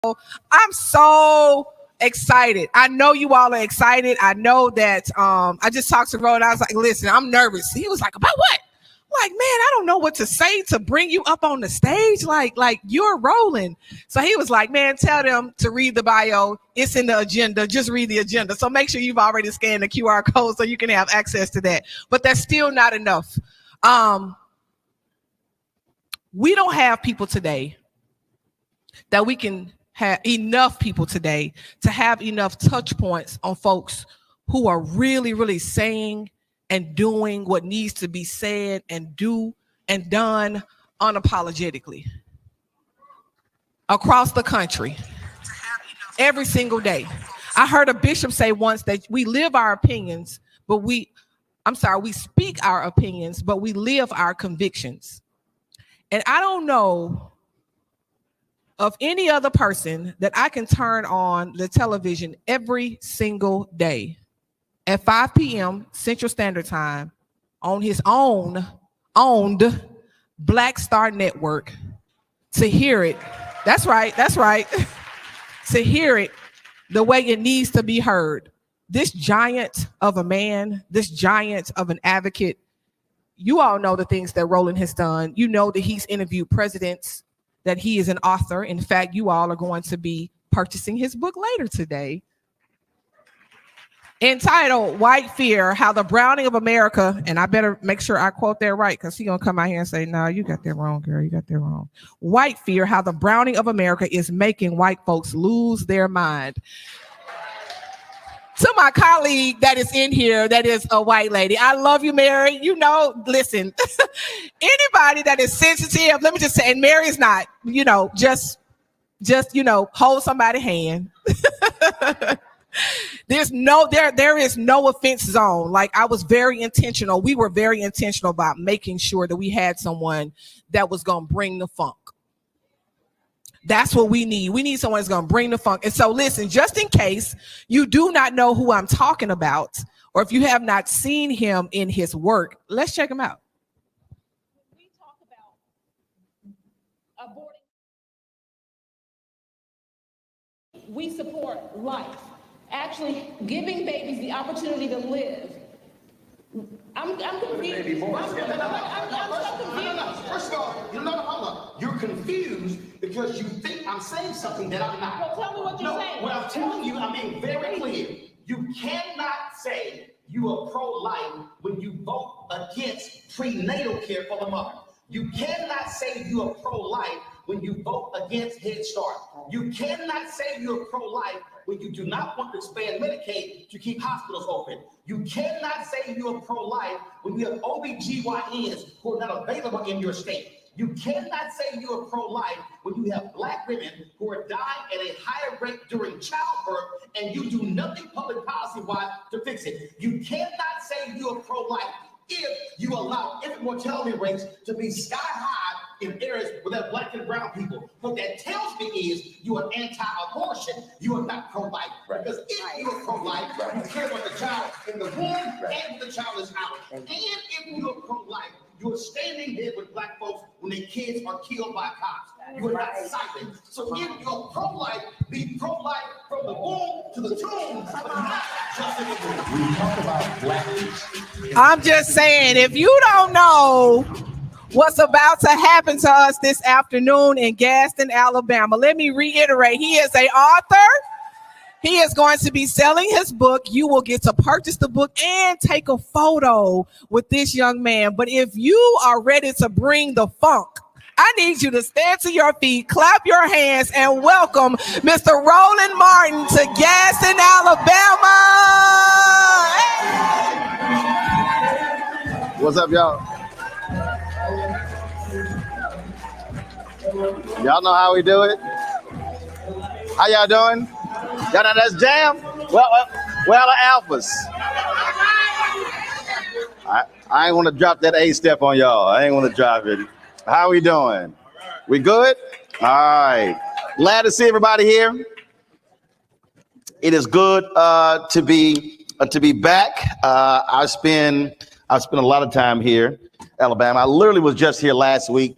I'm so excited. I know you all are excited. I know that I just talked to Roland. I was like, listen, I'm nervous. He was like, about what? I'm like, man, I don't know what to say to bring you up on the stage. Like you're Roland. So he was like, man, tell them to read the bio. It's in the agenda. Just read the agenda. So make sure you've already scanned the QR code so you can have access to that. But that's still not enough. We don't have people today that we can have enough people today to have enough touch points on folks who are really, really saying and doing what needs to be said and do and done unapologetically across the country every single day. I heard a bishop say once that we live our opinions, but we speak our opinions, but we live our convictions. And I don't know of any other person that I can turn on the television every single day at 5 p.m. Central Standard Time on his owned Black Star Network to hear it. That's right. To hear it the way it needs to be heard. This giant of a man, this giant of an advocate, you all know the things that Roland has done. You know that he's interviewed presidents, that he is an author. In fact, you all are going to be purchasing his book later today, entitled White Fear, How the Browning of America, and I better make sure I quote that right because he's going to come out here and say, no, you got that wrong, girl. You got that wrong. White Fear, How the Browning of America is Making White Folks Lose Their Mind. To my colleague that is in here, that is a white lady. I love you, Mary. You know, listen, anybody that is sensitive, let me just say, and Mary's not, just hold somebody's hand. There is no offense zone. Like, I was very intentional. We were very intentional about making sure that we had someone that was going to bring the funk. That's what we need. We need someone that's going to bring the funk. And so listen, just in case you do not know who I'm talking about, or if you have not seen him in his work, let's check him out. We talk about aborting. We support life, actually giving babies the opportunity to live. I'm confused. I'm so confused. First of all, hold up. You're confused because you think I'm saying something that I'm not. Well, tell me what you're saying. What I'm telling you, I mean very clear. You cannot say you are pro-life when you vote against prenatal care for the mother. You cannot say you are pro-life when you vote against Head Start. You cannot say you're pro-life when you do not want to expand Medicaid to keep hospitals open. You cannot say you're pro-life when you have OBGYNs who are not available in your state. You cannot say you're pro-life when you have Black women who are dying at a higher rate during childbirth and you do nothing public policy-wise to fix it. You cannot say you're pro-life if you allow infant mortality rates to be sky high in areas where there are Black and brown people. What that tells me is you are anti-abortion. You are not pro-life. Right. Because if you are pro-life, you care about the child in the womb and the child is out. And if you are pro-life, you are standing there with Black folks when their kids are killed by cops. You are not silent. So if you're pro-life, be pro-life from the womb to the tomb, but not just in the womb. We talk about Black people. I'm just saying, if you don't know what's about to happen to us this afternoon in Gaston, Alabama, let me reiterate, he is an author. He is going to be selling his book. You will get to purchase the book and take a photo with this young man. But if you are ready to bring the funk, I need you to stand to your feet, clap your hands, and welcome Mr. Roland Martin to Gaston, Alabama. Hey. What's up, y'all? Y'all know how we do it? How y'all doing? Y'all know that's jam? Well, the alphas. I ain't want to drop that A step on y'all. I ain't want to drop it. How we doing? We good? All right. Glad to see everybody here. It is good to be back. I spend a lot of time here, Alabama. I literally was just here last week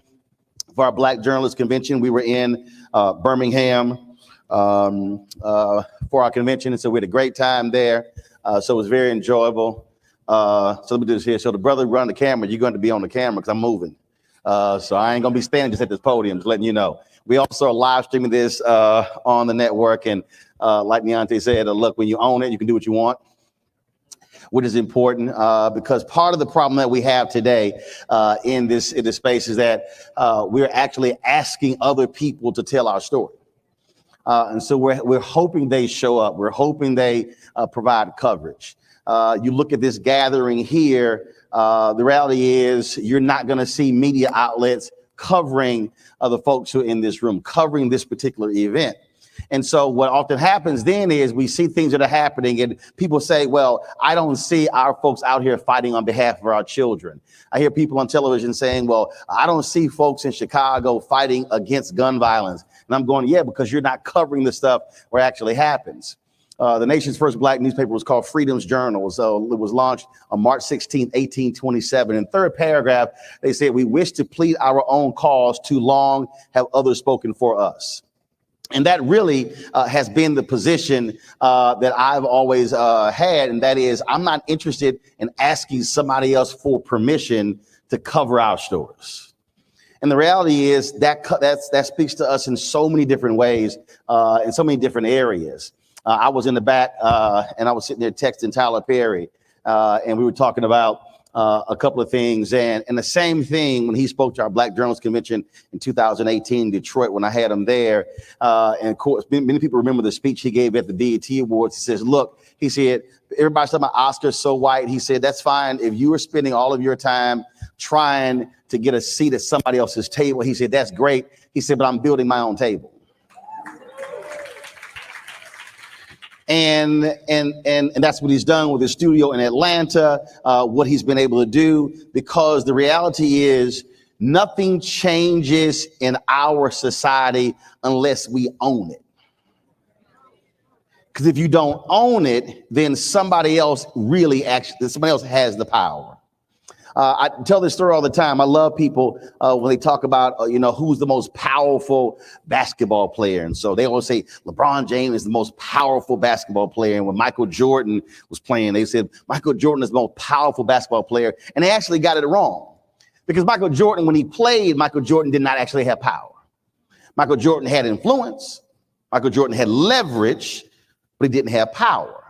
for our Black Journalists Convention. We were in Birmingham for our convention. And so we had a great time there. So it was very enjoyable. So let me do this here. So the brother run the camera, you're going to be on the camera because I'm moving. So I ain't going to be standing just at this podium, just letting you know. We also are live streaming this on the network. And like Deontay said, look, when you own it, you can do what you want, which is important because part of the problem that we have today in this space is that we're actually asking other people to tell our story. And so we're hoping they show up. We're hoping they provide coverage. You look at this gathering here, the reality is you're not going to see media outlets covering the folks who are in this room, covering this particular event. And so what often happens then is we see things that are happening and people say, well, I don't see our folks out here fighting on behalf of our children. I hear people on television saying, well, I don't see folks in Chicago fighting against gun violence. And I'm going, yeah, because you're not covering the stuff where it actually happens. The nation's first black newspaper was called Freedom's Journal. So it was launched on March 16, 1827. In the third paragraph, they said, we wish to plead our own cause, too long have others spoken for us. And that really has been the position that I've always had. And that is, I'm not interested in asking somebody else for permission to cover our stories. And the reality is that speaks to us in so many different ways, in so many different areas. I was in the back and I was sitting there texting Tyler Perry and we were talking about a couple of things. And the same thing when he spoke to our Black Journalists Convention in 2018 in Detroit when I had him there. And of course, many people remember the speech he gave at the BET Awards. He says, look, he said, everybody's talking about Oscars so white. He said, that's fine if you are spending all of your time trying to get a seat at somebody else's table. He said, that's great. He said, but I'm building my own table. And that's what he's done with his studio in Atlanta, what he's been able to do, because the reality is nothing changes in our society unless we own it. Because if you don't own it, then somebody else has the power. I tell this story all the time. I love people when they talk about, who's the most powerful basketball player. And so they always say LeBron James is the most powerful basketball player. And when Michael Jordan was playing, they said Michael Jordan is the most powerful basketball player. And they actually got it wrong because Michael Jordan, when he played, Michael Jordan did not actually have power. Michael Jordan had influence. Michael Jordan had leverage, but he didn't have power.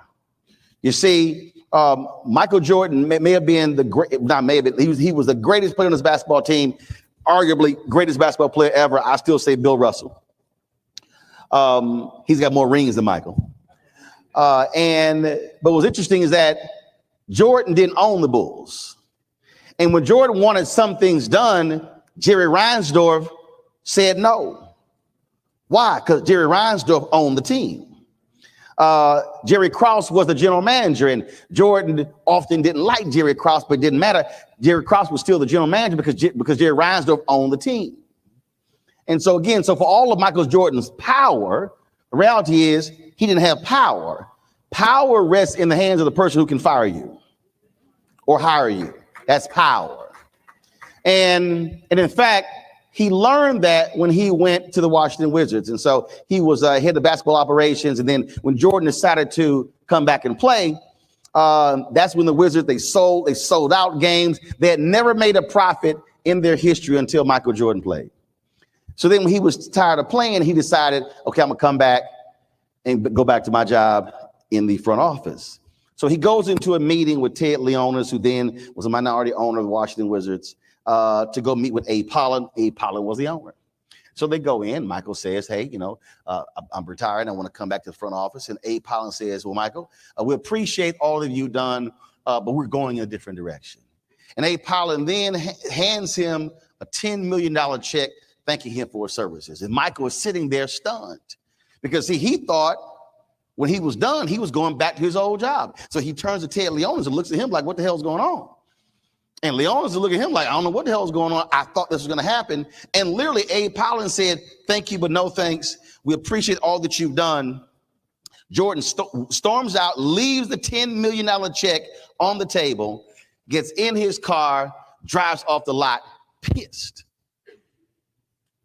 You see, Michael Jordan may have been he was the greatest player on his basketball team, arguably greatest basketball player ever. I still say Bill Russell. He's got more rings than Michael. But what's interesting is that Jordan didn't own the Bulls. And when Jordan wanted some things done, Jerry Reinsdorf said no. Why? Because Jerry Reinsdorf owned the team. Jerry Krause was the general manager, and Jordan often didn't like Jerry Krause, but it didn't matter. Jerry Krause was still the general manager because Jerry Reinsdorf owned the team. And so for all of Michael Jordan's power, the reality is he didn't have power. Power rests in the hands of the person who can fire you or hire you. That's power. And in fact, he learned that when he went to the Washington Wizards. And so he was head of basketball operations. And then when Jordan decided to come back and play, that's when the Wizards, they sold out games. They had never made a profit in their history until Michael Jordan played. So then when he was tired of playing, he decided, okay, I'm going to come back and go back to my job in the front office. So he goes into a meeting with Ted Leonis, who then was a minority owner of the Washington Wizards, to go meet with Abe Pollin. Abe Pollin was the owner. So they go in. Michael says, hey, I'm retired. I want to come back to the front office. And Abe Pollin says, well, Michael, we appreciate all that you've done, but we're going in a different direction. And Abe Pollin then hands him a $10 million check, thanking him for his services. And Michael was sitting there stunned because he thought when he was done, he was going back to his old job. So he turns to Ted Leonis and looks at him like, what the hell's going on? And Leonis is looking at him like, I don't know what the hell is going on. I thought this was going to happen. And literally, Abe Pollin said, thank you, but no thanks. We appreciate all that you've done. Jordan storms out, leaves the $10 million check on the table, gets in his car, drives off the lot, pissed.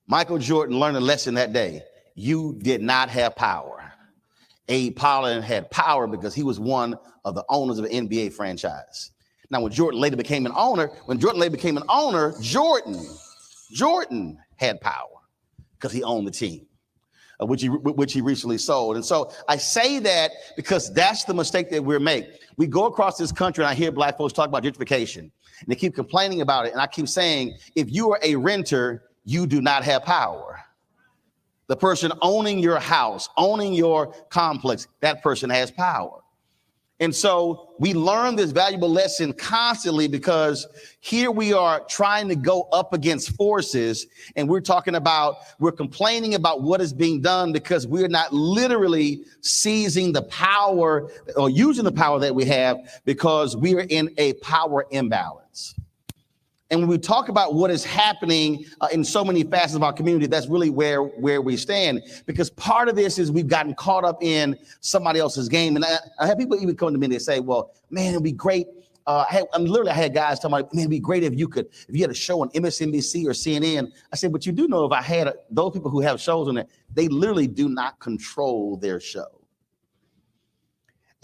Michael Jordan learned a lesson that day. you did not have power. Abe Pollard had power because he was one of the owners of an NBA franchise. Now, when Jordan later became an owner, Jordan had power because he owned the team, which he recently sold. And so I say that because that's the mistake that we're making. We go across this country and I hear black folks talk about gentrification and they keep complaining about it. And I keep saying, if you are a renter, you do not have power. The person owning your house, owning your complex, that person has power. And so we learn this valuable lesson constantly because here we are trying to go up against forces and we're complaining about what is being done because we're not literally seizing the power or using the power that we have because we are in a power imbalance. And when we talk about what is happening in so many facets of our community, that's really where we stand. Because part of this is we've gotten caught up in somebody else's game. And I have people even come to me and they say, well, man, it'd be great. I had guys telling me, man, it'd be great if you had a show on MSNBC or CNN. I said, but you do know if I had those people who have shows on there, they literally do not control their show.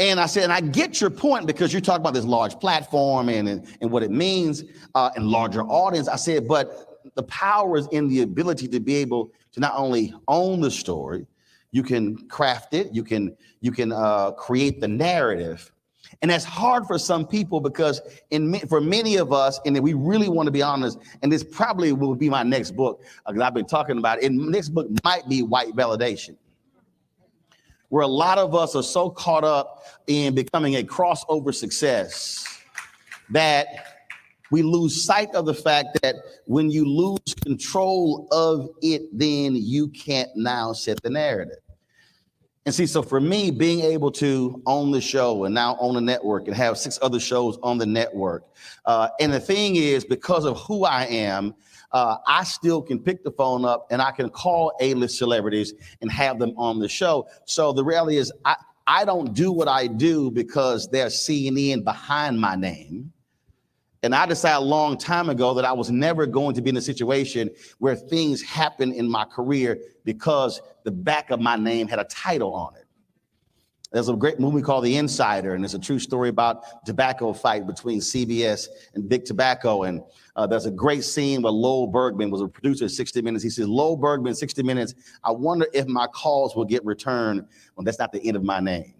And I said, and I get your point because you're talking about this large platform and what it means and larger audience. I said, but the power is in the ability to be able to not only own the story, you can craft it, you can create the narrative. And that's hard for some people because for many of us, and we really want to be honest, and this probably will be my next book, because I've been talking about it, and the next book might be White Validation, where a lot of us are so caught up in becoming a crossover success that we lose sight of the fact that when you lose control of it, then you can't now set the narrative. And see, so for me, being able to own the show and now own a network and have 6 other shows on the network. And the thing is, because of who I am, I still can pick the phone up and I can call A-list celebrities and have them on the show. So the reality is I don't do what I do because there's CNN behind my name. And I decided a long time ago that I was never going to be in a situation where things happen in my career because the back of my name had a title on it. There's a great movie called The Insider, and it's a true story about tobacco fight between CBS and Big Tobacco. And there's a great scene where Lowell Bergman was a producer of 60 Minutes. He says, Lowell Bergman, 60 Minutes, I wonder if my calls will get returned when that's not the end of my name.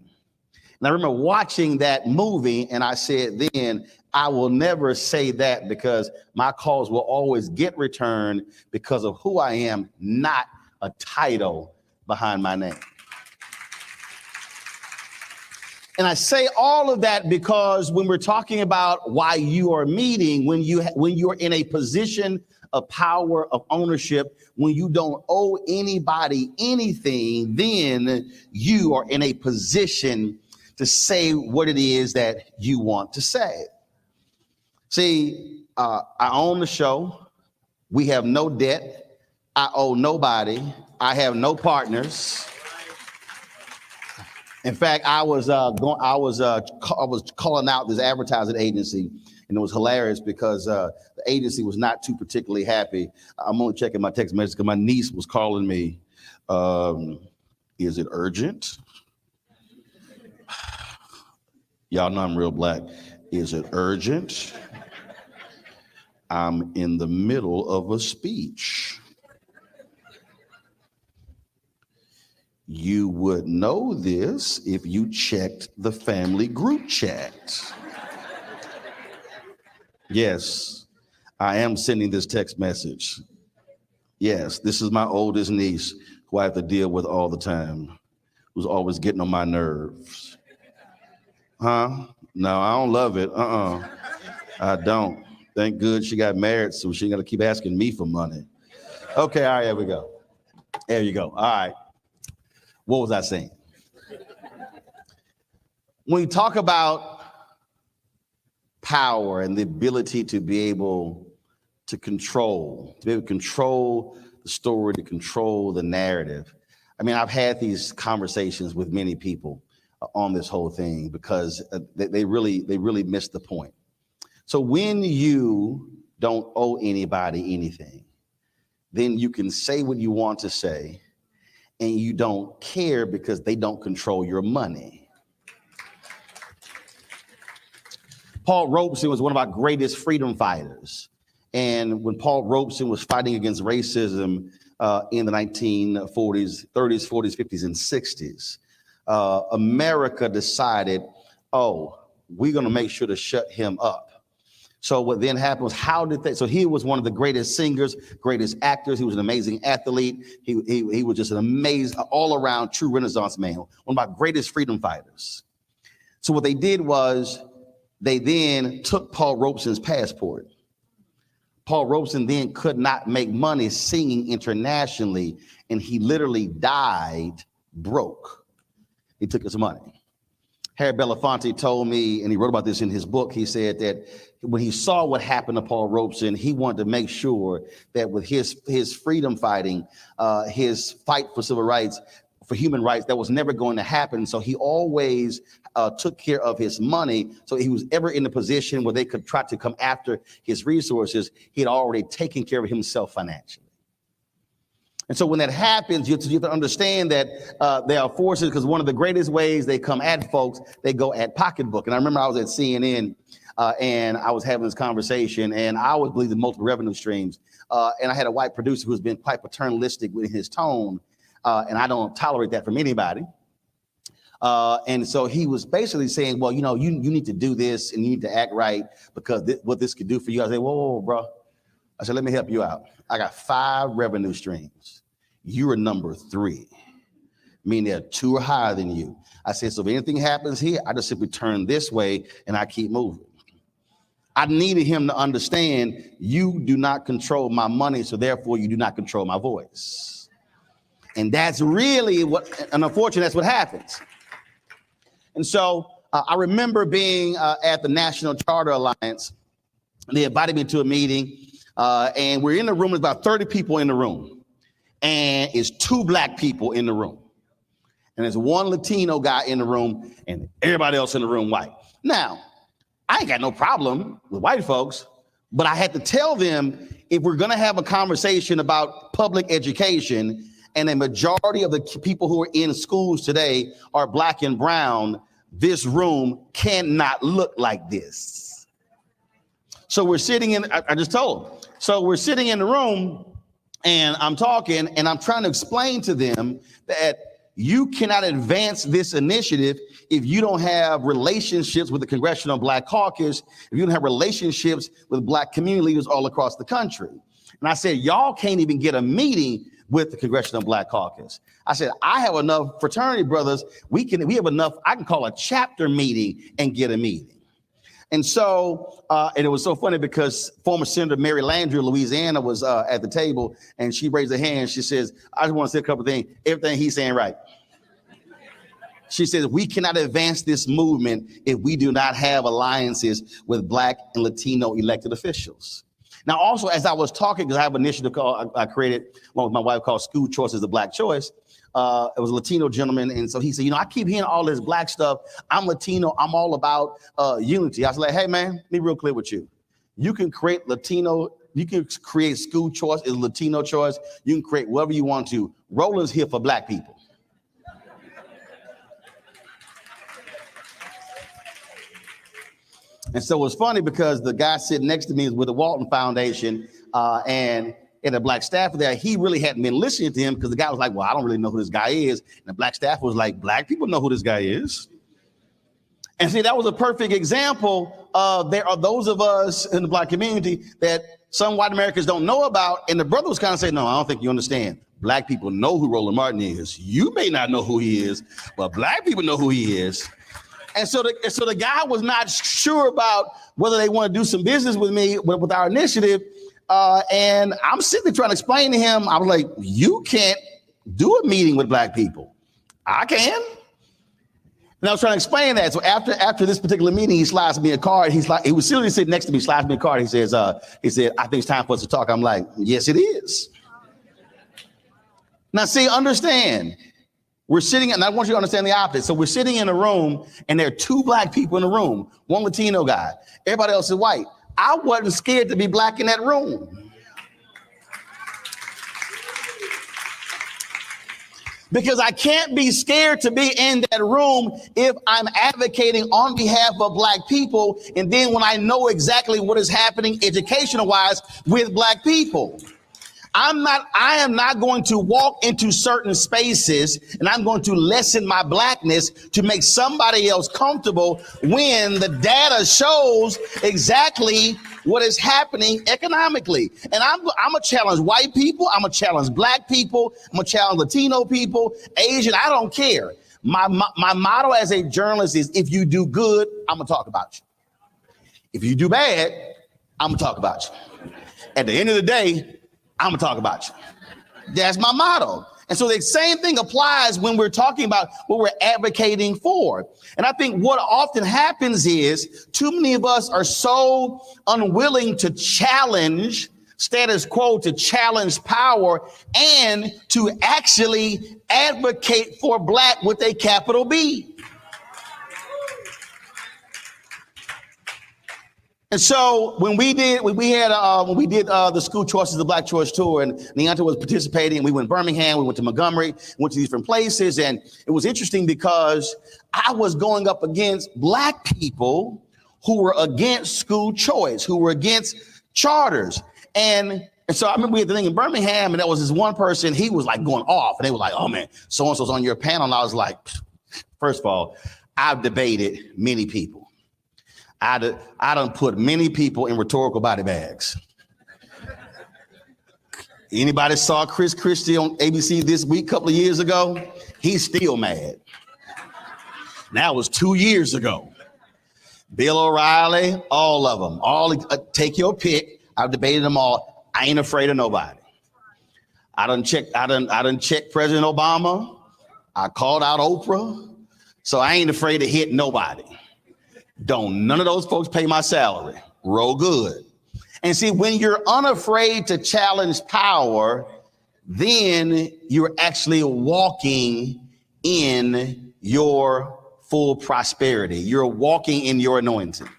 And I remember watching that movie, and I said then, I will never say that because my calls will always get returned because of who I am, not a title behind my name. And I say all of that because when we're talking about why you are meeting, when you're in a position of power, of ownership, when you don't owe anybody anything, then you are in a position to say what it is that you want to say. See, I own the show. We have no debt. I owe nobody. I have no partners. In fact, I was calling out this advertising agency, and it was hilarious because the agency was not too particularly happy. I'm only checking my text message because my niece was calling me. Is it urgent? Y'all know I'm real black. Is it urgent? I'm in the middle of a speech. You would know this if you checked the family group chat. Yes, I am sending this text message. Yes, this is my oldest niece who I have to deal with all the time, who's always getting on my nerves. Huh? No, I don't love it. I don't. Thank good she got married, so she ain't got to keep asking me for money. Okay, all right, there we go. There you go. All right. What was I saying? When we talk about power and the ability to be able to control the story, to control the narrative. I mean, I've had these conversations with many people on this whole thing because they really missed the point. So when you don't owe anybody anything, then you can say what you want to say, and you don't care because they don't control your money. Paul Robeson was one of our greatest freedom fighters. And when Paul Robeson was fighting against racism in the 1940s, 30s, 40s, 50s, and 60s, America decided, oh, we're going to make sure to shut him up. So what then happened was, so he was one of the greatest singers, greatest actors. He was an amazing athlete. He was just an amazing, all around true Renaissance man, one of our greatest freedom fighters. So what they did was they then took Paul Robeson's passport. Paul Robeson then could not make money singing internationally, and he literally died broke. He took his money. Harry Belafonte told me, and he wrote about this in his book, he said that when he saw what happened to Paul Robeson, he wanted to make sure that with his freedom fighting, his fight for civil rights, for human rights, that was never going to happen. So he always took care of his money. So he was ever in a position where they could try to come after his resources, he had already taken care of himself financially. And so when that happens, you have to understand that there are forces, because one of the greatest ways they come at folks, they go at pocketbook. And I remember I was at CNN and I was having this conversation, and I always believe in multiple revenue streams. And I had a white producer who's been quite paternalistic with his tone, and I don't tolerate that from anybody. And so he was basically saying, well, you know, you need to do this and you need to act right because what this could do for you. I said, whoa, bro. I said, let me help you out. I got 5 revenue streams. You are number 3, meaning there are 2 are higher than you. I said, so if anything happens here, I just simply turn this way and I keep moving. I needed him to understand you do not control my money, so therefore you do not control my voice. And that's really and unfortunately, that's what happens. And so I remember being at the National Charter Alliance, and they invited me to a meeting. And we're in the room, there's about 30 people in the room, and it's 2 black people in the room. And there's 1 Latino guy in the room, and everybody else in the room white. Now, I ain't got no problem with white folks, but I had to tell them, if we're gonna have a conversation about public education, and a majority of the people who are in schools today are black and brown, this room cannot look like this. So we're sitting in, I just told them. So we're sitting in the room and I'm talking and I'm trying to explain to them that you cannot advance this initiative if you don't have relationships with the Congressional Black Caucus, if you don't have relationships with black community leaders all across the country. And I said, y'all can't even get a meeting with the Congressional Black Caucus. I said, I have enough fraternity brothers. We have enough, I can call a chapter meeting and get a meeting. And so, and it was so funny because former Senator Mary Landrieu of Louisiana was at the table, and she raised her hand. She says, I just want to say a couple of things. Everything he's saying right. She says, we cannot advance this movement if we do not have alliances with black and Latino elected officials. Now, also, as I was talking, because I have an initiative I created one with my wife called School Choice is a Black Choice. It was a Latino gentleman. And so he said, you know, I keep hearing all this black stuff. I'm Latino. I'm all about unity. I was like, hey, man, be real clear with you. You can create Latino. You can create School Choice is Latino choice. You can create whatever you want to. Roland's here for black people. And so it was funny because the guy sitting next to me is with the Walton Foundation and a black staffer there. He really hadn't been listening to him because the guy was like, well, I don't really know who this guy is. And the black staffer was like, black people know who this guy is. And see, that was a perfect example of there are those of us in the black community that some white Americans don't know about. And the brother was kind of saying, no, I don't think you understand. Black people know who Roland Martin is. You may not know who he is, but black people know who he is. And so the guy was not sure about whether they want to do some business with me, with our initiative. And I'm sitting there trying to explain to him, I was like, you can't do a meeting with black people. I can. And I was trying to explain that. So after this particular meeting, he slides me a card. He was seriously sitting next to me, slides me a card. He said, I think it's time for us to talk. I'm like, yes, it is. Now, see, understand. We're sitting, and I want you to understand the opposite. So we're sitting in a room, and there are 2 black people in the room, 1 Latino guy. Everybody else is white. I wasn't scared to be black in that room. because I can't be scared to be in that room if I'm advocating on behalf of Black people. And then when I know exactly what is happening educational wise with Black people, I am not going to walk into certain spaces and I'm going to lessen my Blackness to make somebody else comfortable when the data shows exactly what is happening economically. And I'm gonna challenge white people, I'm gonna challenge Black people, I'm gonna challenge Latino people, Asian, I don't care. My motto as a journalist is, if you do good, I'm gonna talk about you. If you do bad, I'm gonna talk about you. At the end of the day, I'm gonna talk about you. That's my motto. And so the same thing applies when we're talking about what we're advocating for. And I think what often happens is too many of us are so unwilling to challenge status quo, to challenge power, and to actually advocate for Black with a capital B. And so when we did the school choices, the Black Choice Tour, and Neonta was participating, we went to Birmingham, we went to Montgomery, went to these different places, and it was interesting because I was going up against Black people who were against school choice, who were against charters, and so I remember we had the thing in Birmingham, and there was this one person, he was like going off, and they were like, "Oh man, so and so's on your panel," and I was like, first of all, I've debated many people. I done put many people in rhetorical body bags. Anybody saw Chris Christie on ABC This Week a couple of years ago? He's still mad. That was 2 years ago. Bill O'Reilly, all of them, take your pick. I've debated them all. I ain't afraid of nobody. I done checked President Obama. I called out Oprah. So I ain't afraid to hit nobody. Don't none of those folks pay my salary. Roll good. And see, when you're unafraid to challenge power, then you're actually walking in your full prosperity. You're walking in your anointing.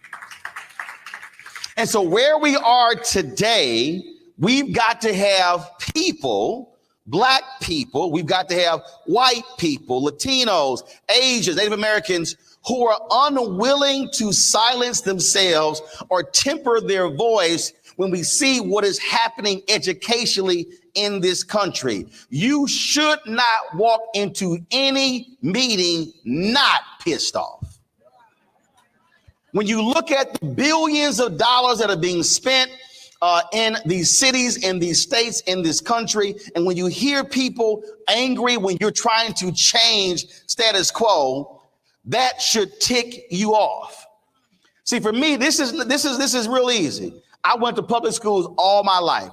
And so where we are today, we've got to have people, Black people, we've got to have white people, Latinos, Asians, Native Americans, who are unwilling to silence themselves or temper their voice when we see what is happening educationally in this country. You should not walk into any meeting not pissed off. When you look at the billions of dollars that are being spent in these cities, in these states, in this country, and when you hear people angry when you're trying to change status quo, that should tick you off. See, for me, this is real easy. I went to public schools all my life,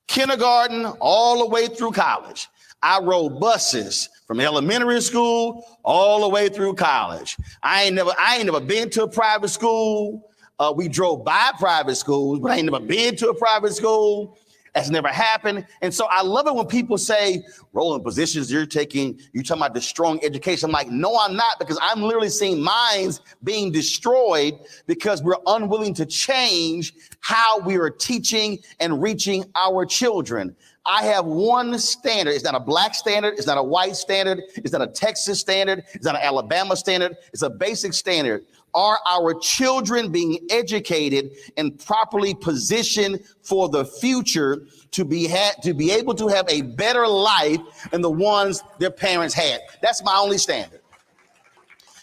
kindergarten all the way through college. I rode buses from elementary school all the way through college. I ain't never been to a private school. We drove by private schools, but I ain't never been to a private school. That's never happened. And so I love it when people say, Roland, positions you're talking about destroying education. I'm like, no, I'm not, because I'm literally seeing minds being destroyed because we're unwilling to change how we are teaching and reaching our children. I have one standard. It's not a Black standard. It's not a white standard. It's not a Texas standard. It's not an Alabama standard. It's a basic standard. Are our children being educated and properly positioned for the future to be able to have a better life than the ones their parents had? That's my only standard.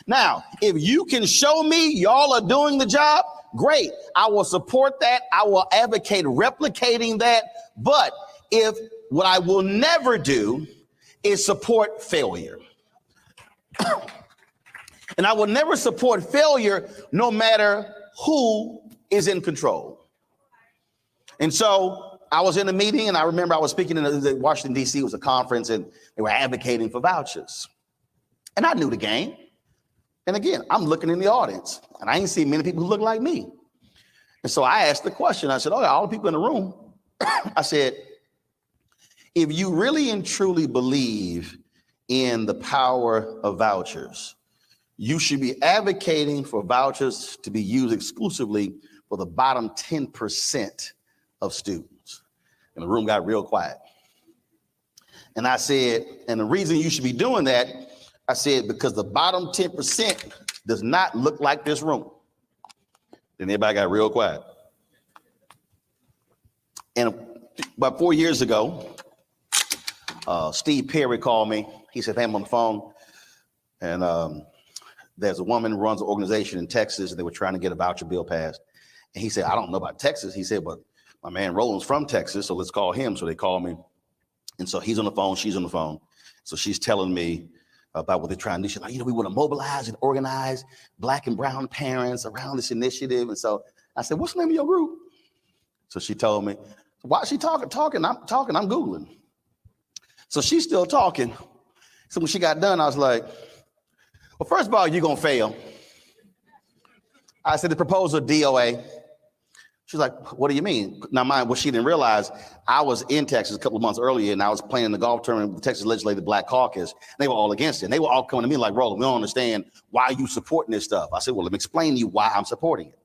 Now, if you can show me y'all are doing the job, great. I will support that. I will advocate replicating that. But what I will never do is support failure. And I will never support failure no matter who is in control. And so I was in a meeting, and I remember I was speaking in Washington, D.C. It was a conference, and they were advocating for vouchers. And I knew the game. And again, I'm looking in the audience, and I ain't seen many people who look like me. And so I asked the question. I said, okay, all the people in the room, I said, if you really and truly believe in the power of vouchers, you should be advocating for vouchers to be used exclusively for the bottom 10% of students. And the room got real quiet. And I said, and the reason you should be doing that, I said, because the bottom 10% does not look like this room. Then everybody got real quiet. And about 4 years ago, Steve Perry called me. He said, hey, I'm on the phone. And there's a woman who runs an organization in Texas, and they were trying to get a voucher bill passed. And he said, I don't know about Texas. He said, but my man Roland's from Texas, so let's call him. So they called me. And so he's on the phone, she's on the phone. So she's telling me about what they're trying to do. She's like, we want to mobilize and organize Black and brown parents around this initiative. And so I said, what's the name of your group? So she told me, why is she talking? I'm Googling. So she's still talking. So when she got done, I was like, well, first of all, you're going to fail. I said, the proposal DOA. She's like, what do you mean? Now, mind, what she didn't realize, I was in Texas a couple of months earlier, and I was playing in the golf tournament with the Texas Legislative Black Caucus. They were all against it. And they were all coming to me like, Roland, we don't understand why you supporting this stuff. I said, well, let me explain to you why I'm supporting it.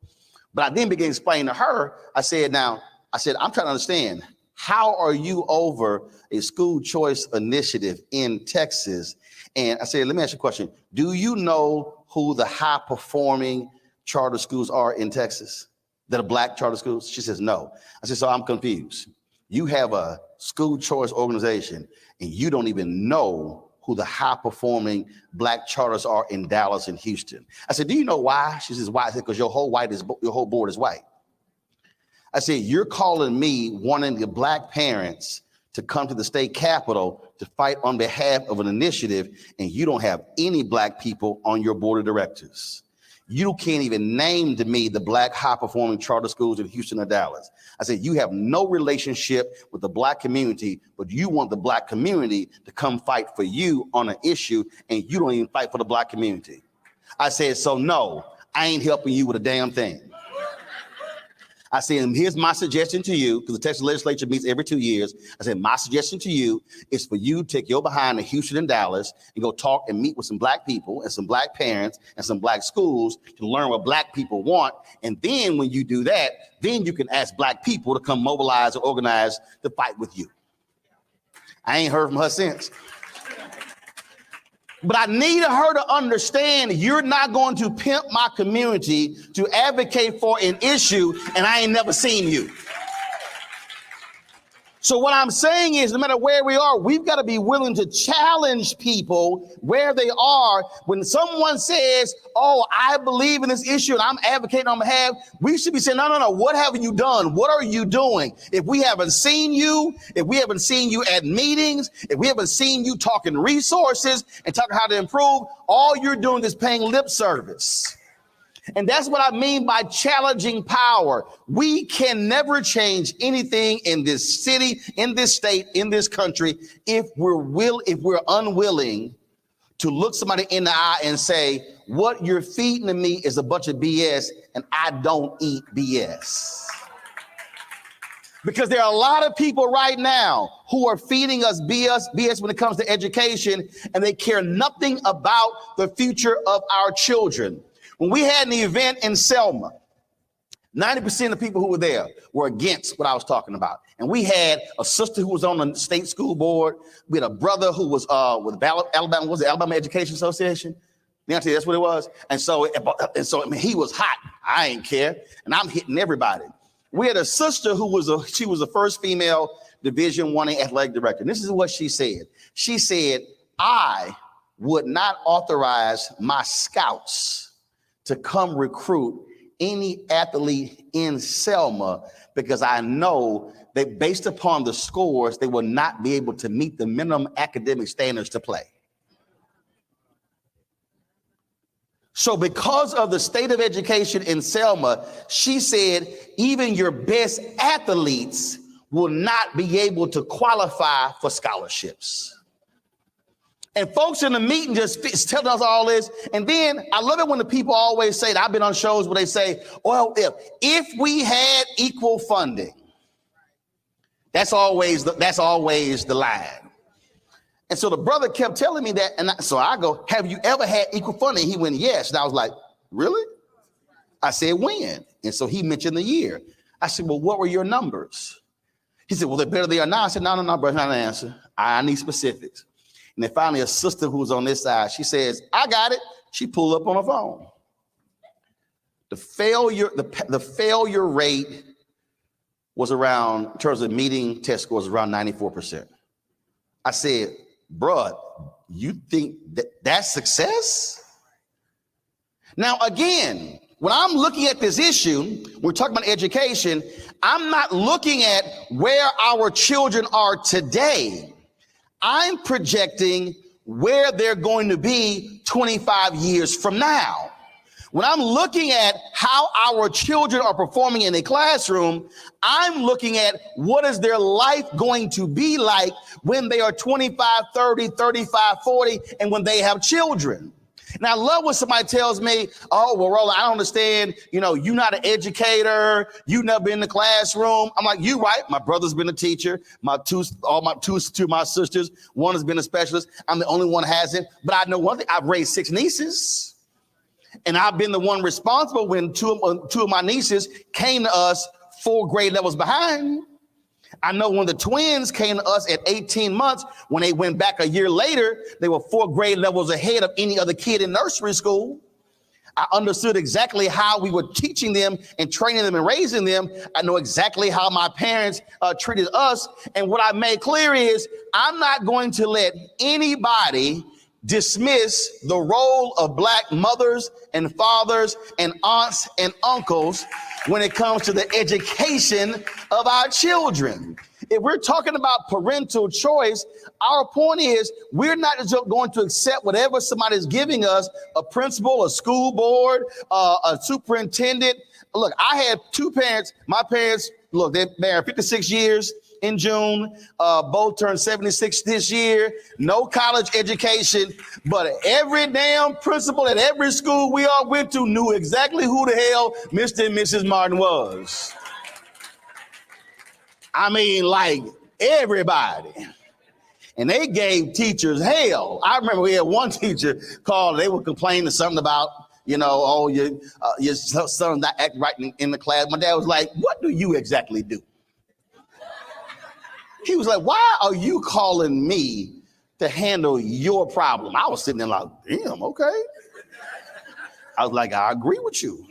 But I then began to explain to her, I'm trying to understand, how are you over a school choice initiative in Texas? And I said, let me ask you a question. Do you know who the high performing charter schools are in Texas that are Black charter schools? She says, no. I said, so I'm confused. You have a school choice organization and you don't even know who the high performing Black charters are in Dallas and Houston. I said, do you know why? She says, why? I said, because your whole board is white. I said, you're calling me wanting the Black parents to come to the state capitol to fight on behalf of an initiative, and you don't have any Black people on your board of directors. You can't even name to me the Black high-performing charter schools in Houston or Dallas. I said, you have no relationship with the Black community, but you want the Black community to come fight for you on an issue, and you don't even fight for the Black community. I said, so no, I ain't helping you with a damn thing. I said, here's my suggestion to you, because the Texas legislature meets every 2 years. I said, my suggestion to you is for you to take your behind to Houston and Dallas and go talk and meet with some Black people and some Black parents and some Black schools to learn what Black people want. And then when you do that, then you can ask Black people to come mobilize or organize to fight with you. I ain't heard from her since. But I needed her to understand you're not going to pimp my community to advocate for an issue, and I ain't never seen you. So what I'm saying is, no matter where we are, we've got to be willing to challenge people where they are. When someone says, oh, I believe in this issue and I'm advocating on behalf, we should be saying, no, what have you done? What are you doing? If we haven't seen you at meetings, if we haven't seen you talking resources and talking how to improve, all you're doing is paying lip service. And that's what I mean by challenging power. We can never change anything in this city, in this state, in this country, if we're unwilling to look somebody in the eye and say, what you're feeding to me is a bunch of BS, and I don't eat BS. Because there are a lot of people right now who are feeding us BS when it comes to education, and they care nothing about the future of our children. When we had an event in Selma, 90% of the people who were there were against what I was talking about. And we had a sister who was on the state school board. We had a brother who was with Alabama, was the Alabama Education Association? That's what it was. And so I mean, he was hot. I ain't care. And I'm hitting everybody. We had a sister who was the first female Division I athletic director. And this is what she said. She said, I would not authorize my scouts to come recruit any athlete in Selma because I know that based upon the scores, they will not be able to meet the minimum academic standards to play. So because of the state of education in Selma, she said, even your best athletes will not be able to qualify for scholarships. And folks in the meeting just telling us all this. And then I love it when the people always say that. I've been on shows where they say, well, if we had equal funding, that's always the line. And so the brother kept telling me that. And so I go, have you ever had equal funding? He went, yes. And I was like, really? I said, when? And so he mentioned the year. I said, well, what were your numbers? He said, well, they're better than they are now. I said, no, brother, not an answer. I need specifics. And then finally, a sister who was on this side, she says, I got it. She pulled up on her phone. The failure rate was around, in terms of meeting test scores, around 94%. I said, bruh, you think that's success? Now, again, when I'm looking at this issue, we're talking about education, I'm not looking at where our children are today. I'm projecting where they're going to be 25 years from now. When I'm looking at how our children are performing in a classroom, I'm looking at what is their life going to be like when they are 25, 30, 35, 40, and when they have children. And I love when somebody tells me, oh, well, Roland, I don't understand. You know, you're not an educator. You've never been in the classroom. I'm like, you right. My brother's been a teacher. Two of my sisters, one has been a specialist. I'm the only one who hasn't. But I know one thing. I've raised 6 nieces. And I've been the one responsible when two of my nieces came to us 4 grade levels behind. I know when the twins came to us at 18 months, when they went back a year later, they were 4 grade levels ahead of any other kid in nursery school. I understood exactly how we were teaching them and training them and raising them. I know exactly how my parents treated us. And what I made clear is I'm not going to let anybody dismiss the role of Black mothers and fathers and aunts and uncles when it comes to the education of our children. If we're talking about parental choice, our point is we're not just going to accept whatever somebody's giving us, a principal, a school board, a superintendent. Look, I had 2 parents. My parents, look, they're married 56 years. In June, both turned 76 this year, no college education, but every damn principal at every school we all went to knew exactly who the hell Mr. and Mrs. Martin was. I mean, like everybody. And they gave teachers hell. I remember we had one teacher called, they would complain to something about, you know, oh, your son's not acting right in the class. My dad was like, what do you exactly do? He was like, why are you calling me to handle your problem? I was sitting there like, damn, okay. I was like, I agree with you.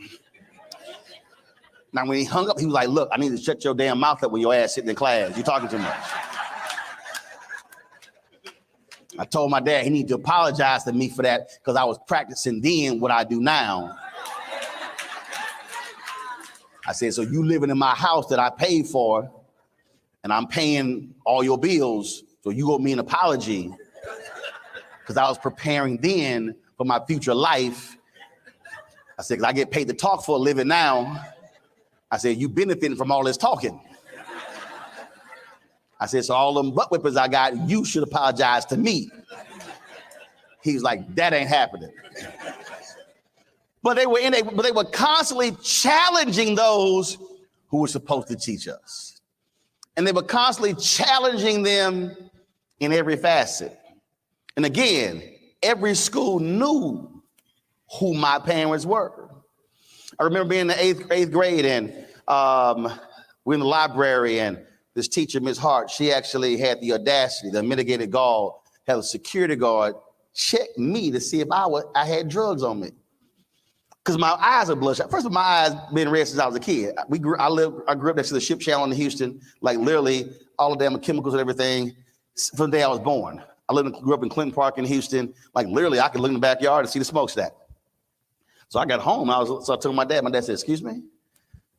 Now, when he hung up, he was like, look, I need to shut your damn mouth up when your ass sitting in class. You're talking too much. I told my dad he needed to apologize to me for that because I was practicing then what I do now. I said, so you living in my house that I paid for, and I'm paying all your bills, so you owe me an apology because I was preparing then for my future life. I said, because I get paid to talk for a living now. I said, you benefiting from all this talking. I said, so all them butt whippers I got, you should apologize to me. He was like, that ain't happening. But they were constantly challenging those who were supposed to teach us. And they were constantly challenging them in every facet. And again, every school knew who my parents were. I remember being in the eighth grade and we're in the library and this teacher, Ms. Hart, she actually had the audacity, the mitigated gall, had a security guard check me to see if I had drugs on me. Because my eyes are bloodshot. First of all, my eyes been red since I was a kid. I grew up next to the ship channel in Houston, like literally all of them chemicals and everything from the day I was born. Grew up in Clinton Park in Houston. Like literally, I could look in the backyard and see the smokestack. So I got home. So I told my dad. My dad said, "Excuse me."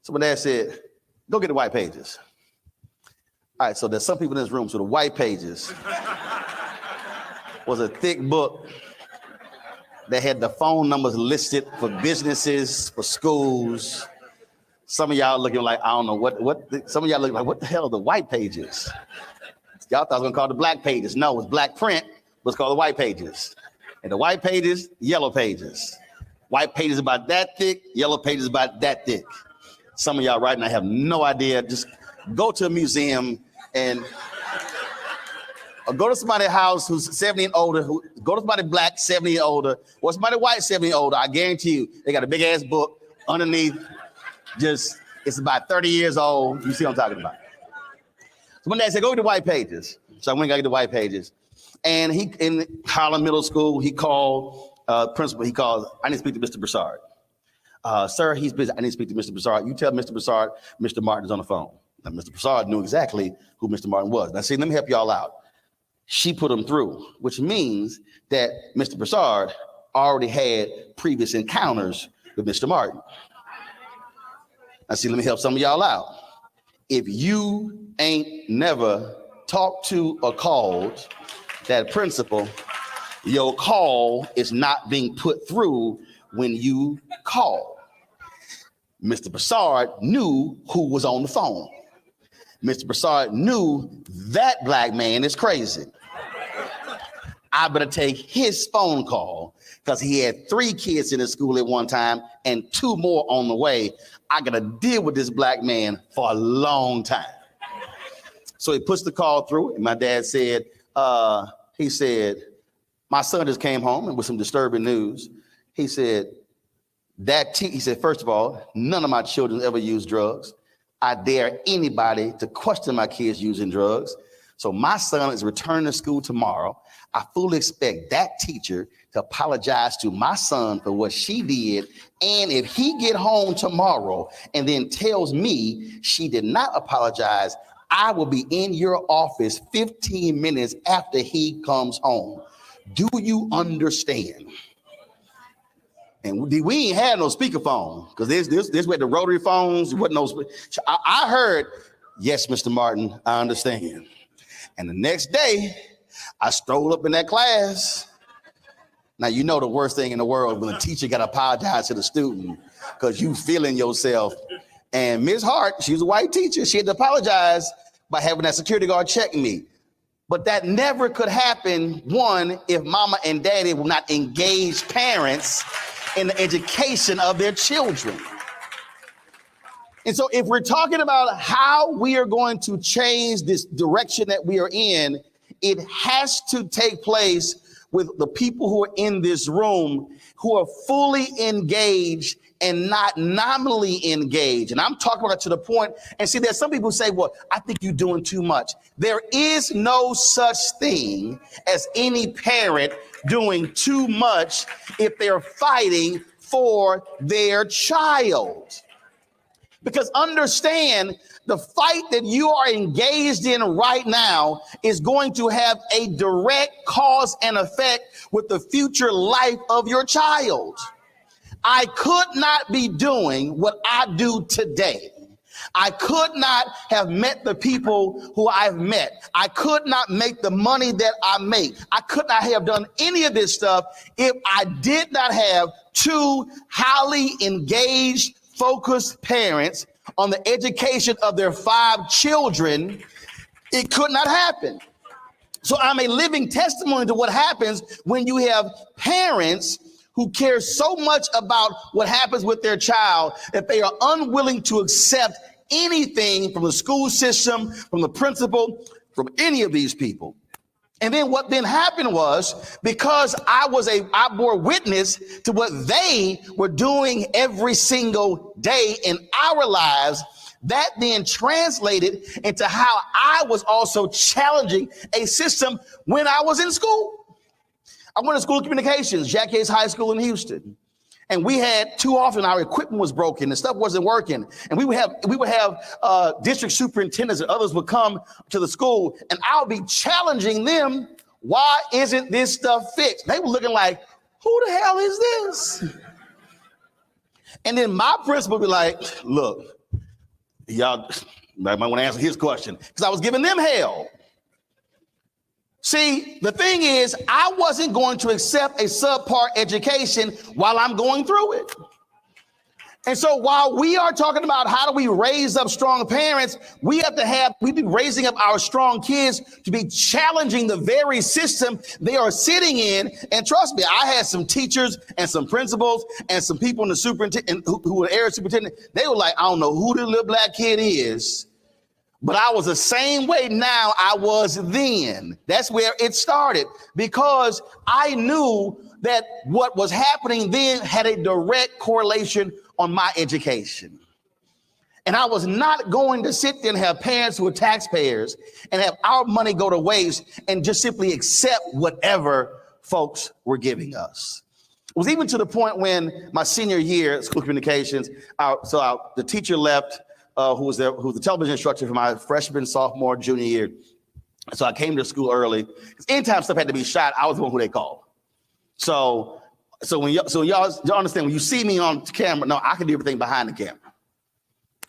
So my dad said, "Go get the white pages." All right. So there's some people in this room. So the white pages was a thick book that had the phone numbers listed for businesses, for schools. Some of y'all looking like, I don't know some of y'all looking like, what the hell are the white pages? Y'all thought I was gonna call it the black pages. No, it's black print, but it's called the white pages. And the white pages, yellow pages. White pages about that thick, yellow pages about that thick. Some of y'all right now have no idea. Just go to a museum and or go to somebody's house who's 70 and older, go to somebody black 70 and older, or somebody white 70 and older. I guarantee you, they got a big ass book underneath. It's about 30 years old. You see what I'm talking about. So my dad said, go get the white pages. So I went and got the white pages. And he, in Harlem Middle School, he called principal. He called, I need to speak to Mr. Broussard. Sir, he's busy. I need to speak to Mr. Broussard. You tell Mr. Broussard, Mr. Martin is on the phone. Now, Mr. Broussard knew exactly who Mr. Martin was. Now, see, let me help y'all out. She put him through, which means that Mr. Broussard already had previous encounters with Mr. Martin. Now, see, let me help some of y'all out. If you ain't never talked to or called that principal, your call is not being put through when you call. Mr. Broussard knew who was on the phone. Mr. Broussard knew that black man is crazy. I better take his phone call because he had 3 kids in his school at one time and 2 more on the way. I got to deal with this black man for a long time. So he puts the call through, and my dad said, he said, my son just came home and with some disturbing news. He said, he said, first of all, none of my children ever use drugs. I dare anybody to question my kids using drugs. So my son is returning to school tomorrow. I fully expect that teacher to apologize to my son for what she did. And if he get home tomorrow and then tells me she did not apologize, I will be in your office 15 minutes after he comes home. Do you understand? And we ain't had no speakerphone because this where the rotary phones, wasn't no. I heard, yes, Mr. Martin, I understand. And the next day, I strolled up in that class. Now, you know the worst thing in the world when a teacher got to apologize to the student because you feeling yourself. And Ms. Hart, she was a white teacher. She had to apologize by having that security guard check me. But that never could happen, one, if mama and daddy were not engaged parents in the education of their children. And so if we're talking about how we are going to change this direction that we are in, it has to take place with the people who are in this room who are fully engaged and not nominally engaged. And I'm talking about it to the point, and see, there's some people who say, well, I think you're doing too much. There is no such thing as any parent doing too much if they're fighting for their child. Because understand, the fight that you are engaged in right now is going to have a direct cause and effect with the future life of your child. I could not be doing what I do today. I could not have met the people who I've met. I could not make the money that I make. I could not have done any of this stuff if I did not have 2 highly engaged, focused parents on the education of their 5 children. It could not happen. So I'm a living testimony to what happens when you have parents who care so much about what happens with their child that they are unwilling to accept anything from the school system, from the principal, from any of these people. And then what then happened was, because I bore witness to what they were doing every single day in our lives, that then translated into how I was also challenging a system when I was in school. I went to school of communications, Jack Hayes High School in Houston. And we had too often our equipment was broken and stuff wasn't working. And we would have district superintendents and others would come to the school and I'll be challenging them. Why isn't this stuff fixed? They were looking like, who the hell is this? And then my principal would be like, look, y'all might want to answer his question because I was giving them hell. See, the thing is, I wasn't going to accept a subpar education while I'm going through it. And so while we are talking about how do we raise up strong parents, we be raising up our strong kids to be challenging the very system they are sitting in. And trust me, I had some teachers and some principals and some people in the superintendent who were area superintendent. They were like, I don't know who the little black kid is. But I was the same way now I was then. That's where it started, because I knew that what was happening then had a direct correlation on my education. And I was not going to sit there and have parents who are taxpayers and have our money go to waste and just simply accept whatever folks were giving us. It was even to the point when my senior year, school communications, the teacher left, who was the television instructor for my freshman, sophomore, junior year. So I came to school early. Anytime stuff had to be shot, I was the one who they called. So when y'all understand, when you see me on camera, no, I can do everything behind the camera.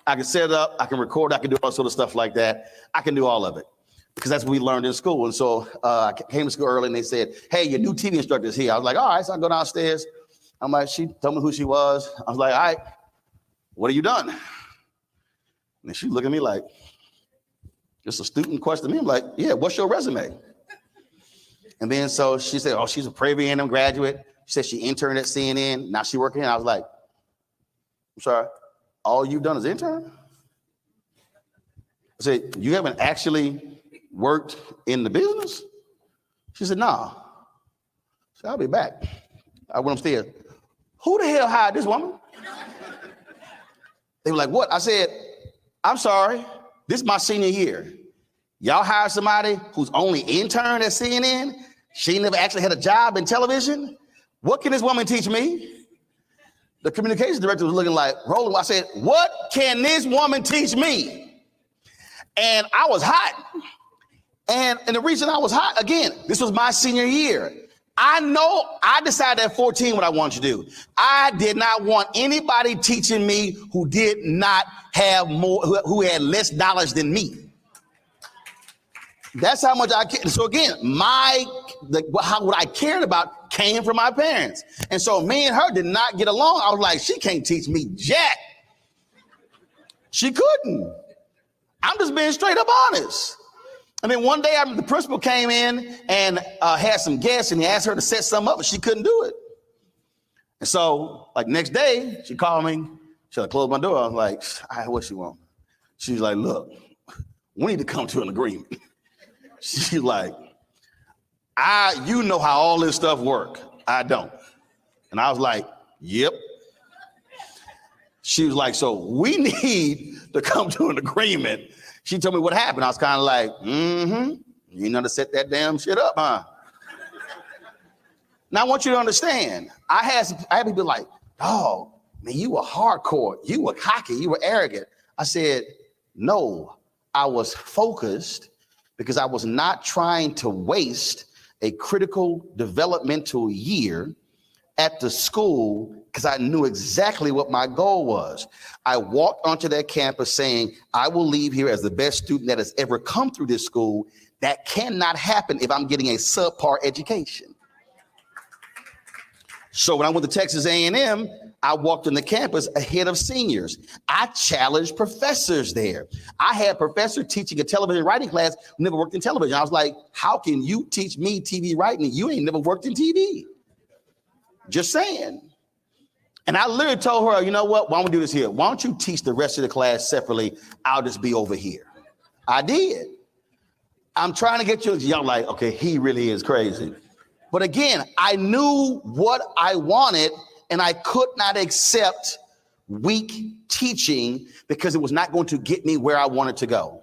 I can set it up, I can record, I can do all sort of stuff like that. I can do all of it because that's what we learned in school. And so I came to school early and they said, hey, your new TV instructor is here. I was like, all right, so I go downstairs. I'm like, she told me who she was. I was like, all right, what have you done? And she looked at me like, just a student question me. I'm like, yeah, what's your resume? And then so she said, oh, she's a Prairie A&M graduate. She said she interned at CNN. Now she working here. I was like, I'm sorry. All you've done is intern? I said, you haven't actually worked in the business? She said, no. So I'll be back. I went upstairs. Who the hell hired this woman? They were like, what? I said, I'm sorry. This is my senior year. Y'all hired somebody who's only interned at CNN? She never actually had a job in television? What can this woman teach me? The communications director was looking like, Roland, I said, what can this woman teach me? And I was hot. And the reason I was hot, again, this was my senior year. I know I decided at 14 what I wanted to do. I did not want anybody teaching me who did not have more, who had less knowledge than me. That's how much I cared. So again, what I cared about came from my parents. And so me and her did not get along. I was like, she can't teach me jack. She couldn't. I'm just being straight up honest. And then one day the principal came in and had some guests and he asked her to set something up, but she couldn't do it. And so like next day, she called me. She had to close my door. I was like, all right, what she want? She was like, look, we need to come to an agreement. She's like, you know how all this stuff work. I don't. And I was like, yep. She was like, so we need to come to an agreement. She told me what happened. I was kind of like, you know to set that damn shit up, huh? Now I want you to understand, I had people like, oh, man, you were hardcore. You were cocky. You were arrogant. I said, no, I was focused because I was not trying to waste a critical developmental year at the school because I knew exactly what my goal was. I walked onto that campus saying, I will leave here as the best student that has ever come through this school. That cannot happen if I'm getting a subpar education. So when I went to Texas A&M, I walked on the campus ahead of seniors. I challenged professors there. I had a professor teaching a television writing class who never worked in television. I was like, how can you teach me TV writing? You ain't never worked in TV. Just saying. And I literally told her, you know what? Why don't we do this here? Why don't you teach the rest of the class separately? I'll just be over here. I did. I'm trying to get you. Y'all like, okay, he really is crazy. But again, I knew what I wanted and I could not accept weak teaching because it was not going to get me where I wanted to go.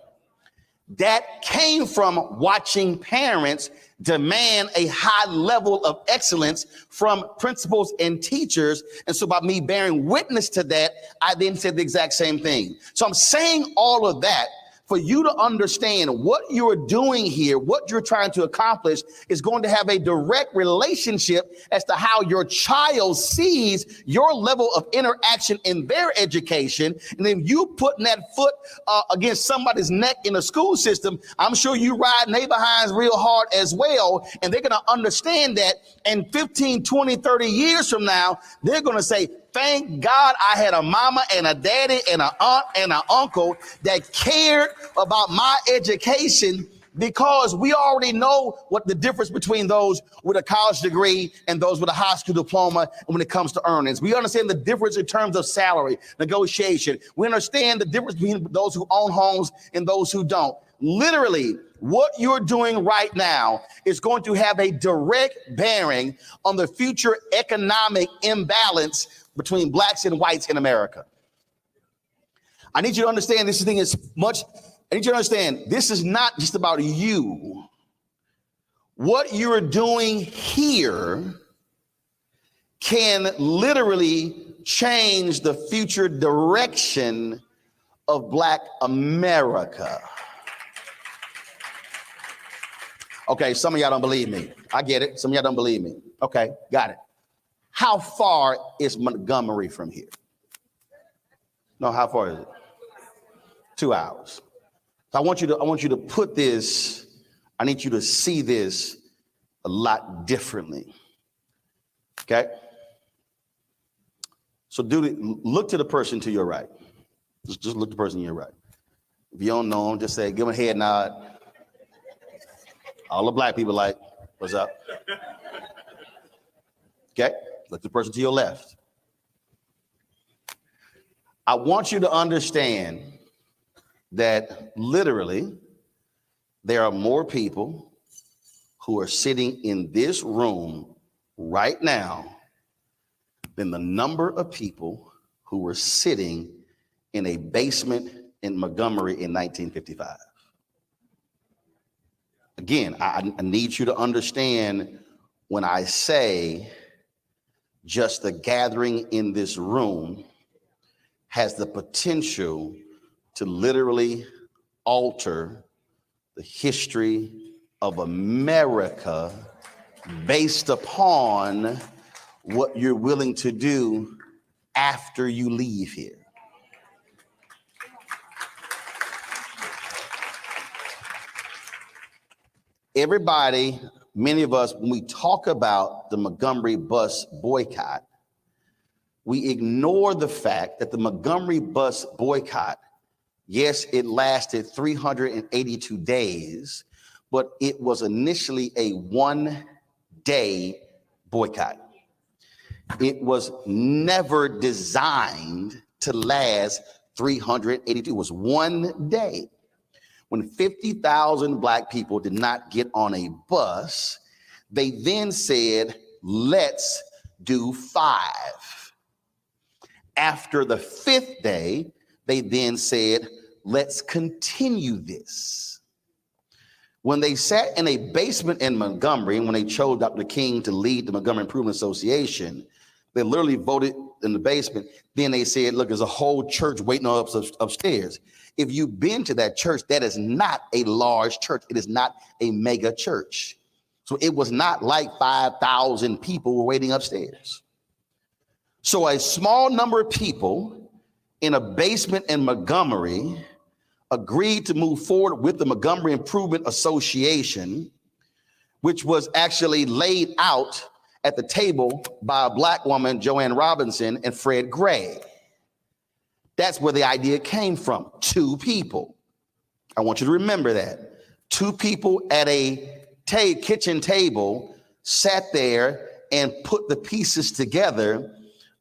That came from watching parents demand a high level of excellence from principals and teachers. And so by me bearing witness to that, I then said the exact same thing. So I'm saying all of that for you to understand what you're doing here, what you're trying to accomplish is going to have a direct relationship as to how your child sees your level of interaction in their education. And then you putting that foot against somebody's neck in the school system, I'm sure you riding their behinds real hard as well. And they're going to understand that in 15, 20, 30 years from now, they're going to say, thank God I had a mama and a daddy and an aunt and an uncle that cared about my education, because we already know what the difference between those with a college degree and those with a high school diploma when it comes to earnings. We understand the difference in terms of salary, negotiation. We understand the difference between those who own homes and those who don't. Literally, what you're doing right now is going to have a direct bearing on the future economic imbalance between blacks and whites in America. I need you to understand this thing is much. I need you to understand this is not just about you. What you're doing here can literally change the future direction of Black America. Okay, some of y'all don't believe me. I get it. Some of y'all don't believe me. Okay, got it. How far is Montgomery from here? No, how far is it? 2 hours. So I want you to put this, I need you to see this a lot differently. Okay? So look to the person to your right. Just look to the person to your right. If you don't know him, just say, give him a head nod. All the Black people like, what's up? Okay? Look to the person to your left. I want you to understand that literally there are more people who are sitting in this room right now than the number of people who were sitting in a basement in Montgomery in 1955. Again, I need you to understand when I say just the gathering in this room has the potential to literally alter the history of America based upon what you're willing to do after you leave here. Everybody, many of us, when we talk about the Montgomery bus boycott, we ignore the fact that the Montgomery bus boycott, yes, it lasted 382 days, but it was initially a one-day boycott. It was never designed to last 382. It was one day. When 50,000 Black people did not get on a bus, they then said, let's do 5. After the 5th day, they then said, let's continue this. When they sat in a basement in Montgomery, and when they chose Dr. King to lead the Montgomery Improvement Association, they literally voted in the basement. Then they said, look, there's a whole church waiting on us upstairs. If you've been to that church, that is not a large church. It is not a mega church. So it was not like 5,000 people were waiting upstairs. So a small number of people in a basement in Montgomery agreed to move forward with the Montgomery Improvement Association, which was actually laid out at the table by a Black woman, Joanne Robinson, and Fred Gray. That's where the idea came from. 2 people. I want you to remember that. 2 people at a kitchen table sat there and put the pieces together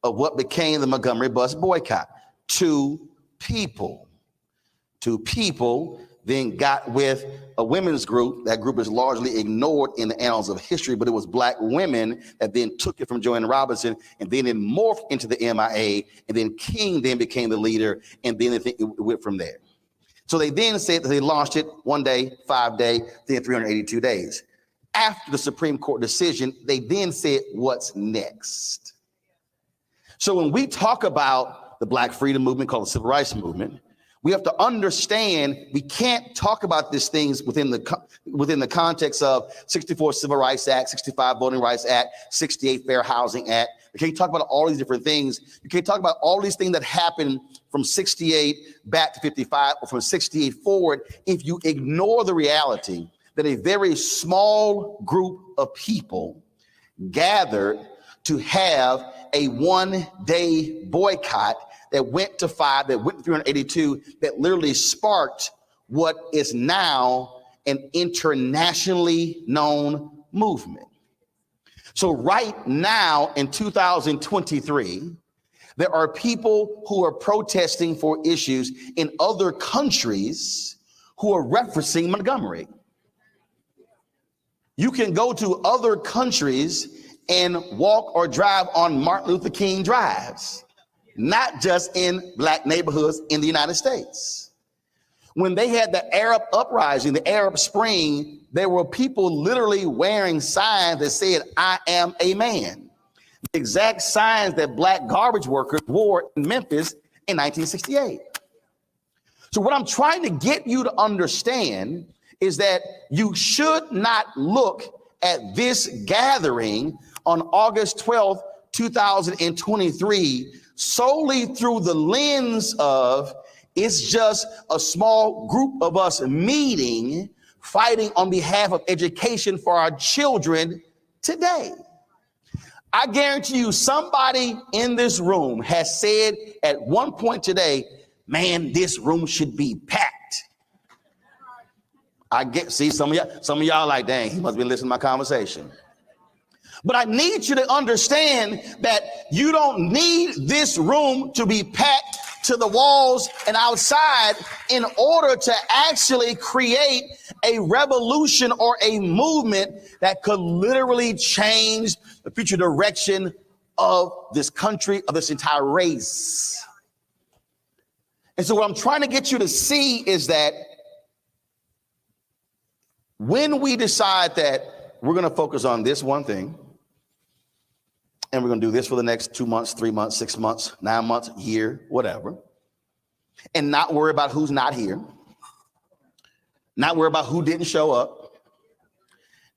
of what became the Montgomery bus boycott. 2 people. 2 people then got with a women's group. That group is largely ignored in the annals of history, but it was Black women that then took it from Joanne Robinson, and then it morphed into the MIA, and then King then became the leader, and then it went from there. So they then said that they launched it 1 day, 5 day, then 382 days. After the Supreme Court decision, they then said, what's next? So when we talk about the Black freedom movement called the Civil Rights Movement, we have to understand we can't talk about these things within the context of 64 Civil Rights Act, 65 Voting Rights Act, 68 Fair Housing Act. You can't talk about all these different things. You can't talk about all these things that happened from 68 back to 55 or from 68 forward if you ignore the reality that a very small group of people gathered to have a one-day boycott that went to 5, that went to 382, that literally sparked what is now an internationally known movement. So right now in 2023, there are people who are protesting for issues in other countries who are referencing Montgomery. You can go to other countries and walk or drive on Martin Luther King drives. not just in black neighborhoods in the United States. When they had the Arab uprising, the Arab Spring, there were people literally wearing signs that said, "I am a man." The exact signs that black garbage workers wore in Memphis in 1968. So what I'm trying to get you to understand is that you should not look at this gathering on August 12th, 2023, solely through the lens of it's just a small group of us meeting, fighting on behalf of education for our children today. I guarantee you somebody in this room has said at one point today, man, this room should be packed. See some of y'all like, dang, he must be listening to my conversation. But I need you to understand that you don't need this room to be packed to the walls and outside in order to actually create a revolution or a movement that could literally change the future direction of this country, of this entire race. And so what I'm trying to get you to see is that when we decide that we're going to focus on this one thing, and we're going to do this for the next 2 months, 3 months, 6 months, 9 months, year, whatever, and not worry about who's not here, not worry about who didn't show up,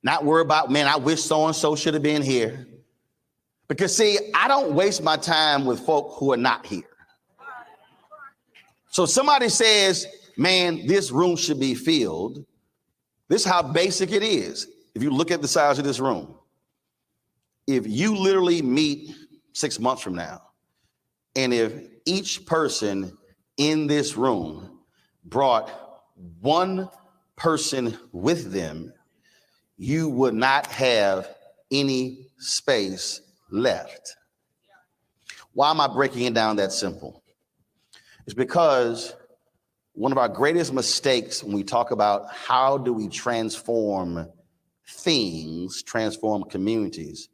not worry about, man, I wish so-and-so should have been here. Because see, I don't waste my time with folk who are not here. So somebody says, man, this room should be filled. This is how basic it is. If you look at the size of this room, if you literally meet 6 months from now, and if each person in this room brought one person with them, you would not have any space left. Why am I breaking it down that simple? It's because one of our greatest mistakes when we talk about how do we transform things, transform communities,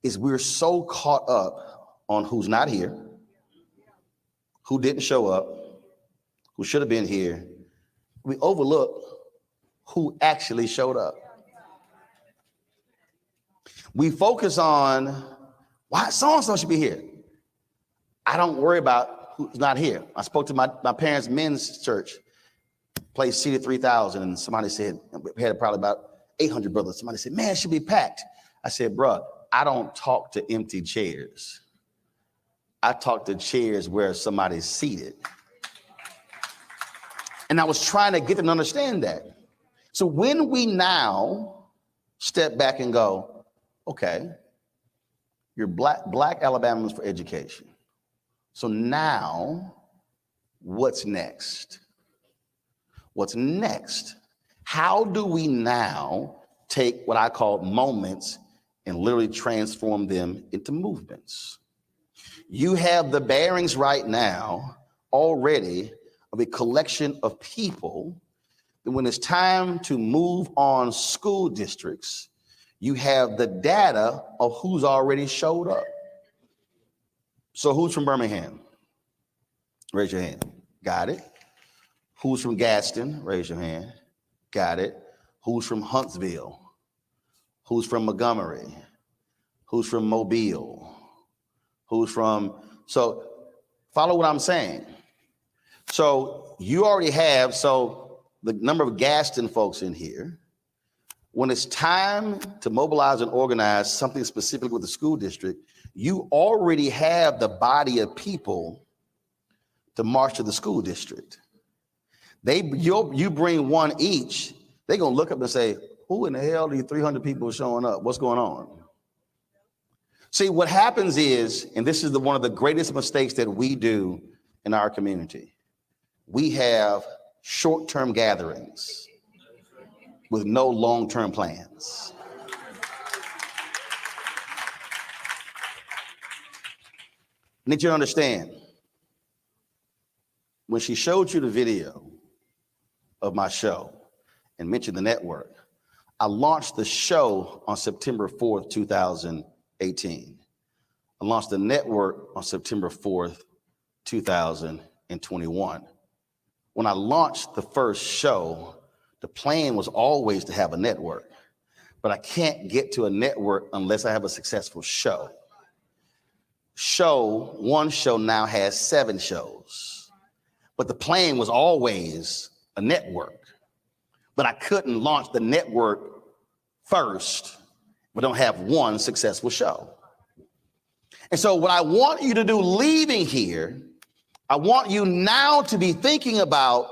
is we're so caught up on who's not here, who didn't show up, who should have been here. We overlook who actually showed up. We focus on why so-and-so should be here. I don't worry about who's not here. I spoke to my parents' men's church, place seated 3,000, and somebody said, we had probably about 800 brothers. Somebody said, man, it should be packed. I said, bruh, I don't talk to empty chairs. I talk to chairs where somebody's seated. And I was trying to get them to understand that. So when we now step back and go, okay, you're black Alabamians for education. So now what's next? What's next? How do we now take what I call moments and literally transform them into movements? You have the bearings right now already of a collection of people that when it's time to move on school districts, you have the data of who's already showed up. So who's from Birmingham? Raise your hand. Got it. Who's from Gaston? Raise your hand. Got it. Who's from Huntsville? Who's from Montgomery? Who's from Mobile? Who's from, so follow what I'm saying. So you already have, so the number of Gaston folks in here. When it's time to mobilize and organize something specific with the school district, you already have the body of people to march to the school district. You bring one each, they're gonna look up and say, who in the hell are these 300 people showing up? What's going on? See, what happens is, and this is one of the greatest mistakes that we do in our community, we have short-term gatherings with no long-term plans. I need you to understand, when she showed you the video of my show and mentioned the network, I launched the show on September 4th, 2018. I launched the network on September 4th, 2021. When I launched the first show, the plan was always to have a network, but I can't get to a network unless I have a successful show. One show now has 7 shows, but the plan was always a network, but I couldn't launch the network first, but don't have one successful show. And so what I want you to do leaving here, I want you now to be thinking about,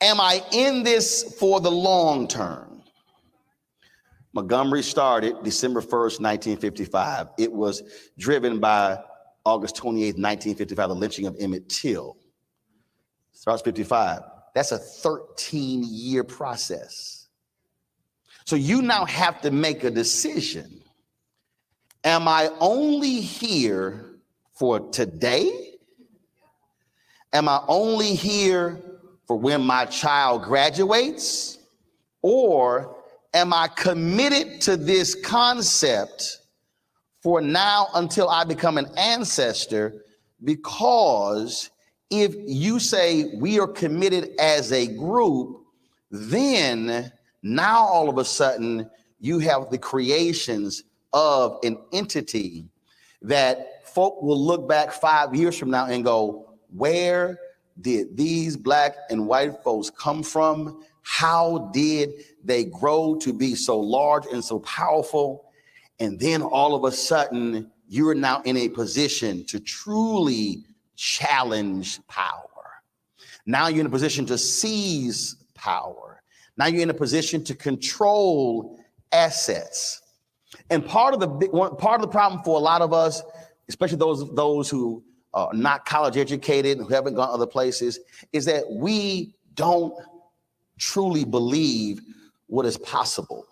am I in this for the long term? Montgomery started December 1st, 1955. It was driven by August 28th, 1955, the lynching of Emmett Till. Starts 55. That's a 13-year process. So you now have to make a decision. Am I only here for today? Am I only here for when my child graduates? Or am I committed to this concept for now until I become an ancestor? Because if you say we are committed as a group, then now all of a sudden you have the creations of an entity that folk will look back 5 years from now and go, where did these Black and white folks come from? How did they grow to be so large and so powerful? And then all of a sudden, you're now in a position to truly challenge power. Now you're in a position to seize power. Now you're in a position to control assets. And part of the problem for a lot of us, especially those who are not college educated, who haven't gone other places, is that we don't truly believe what is possible.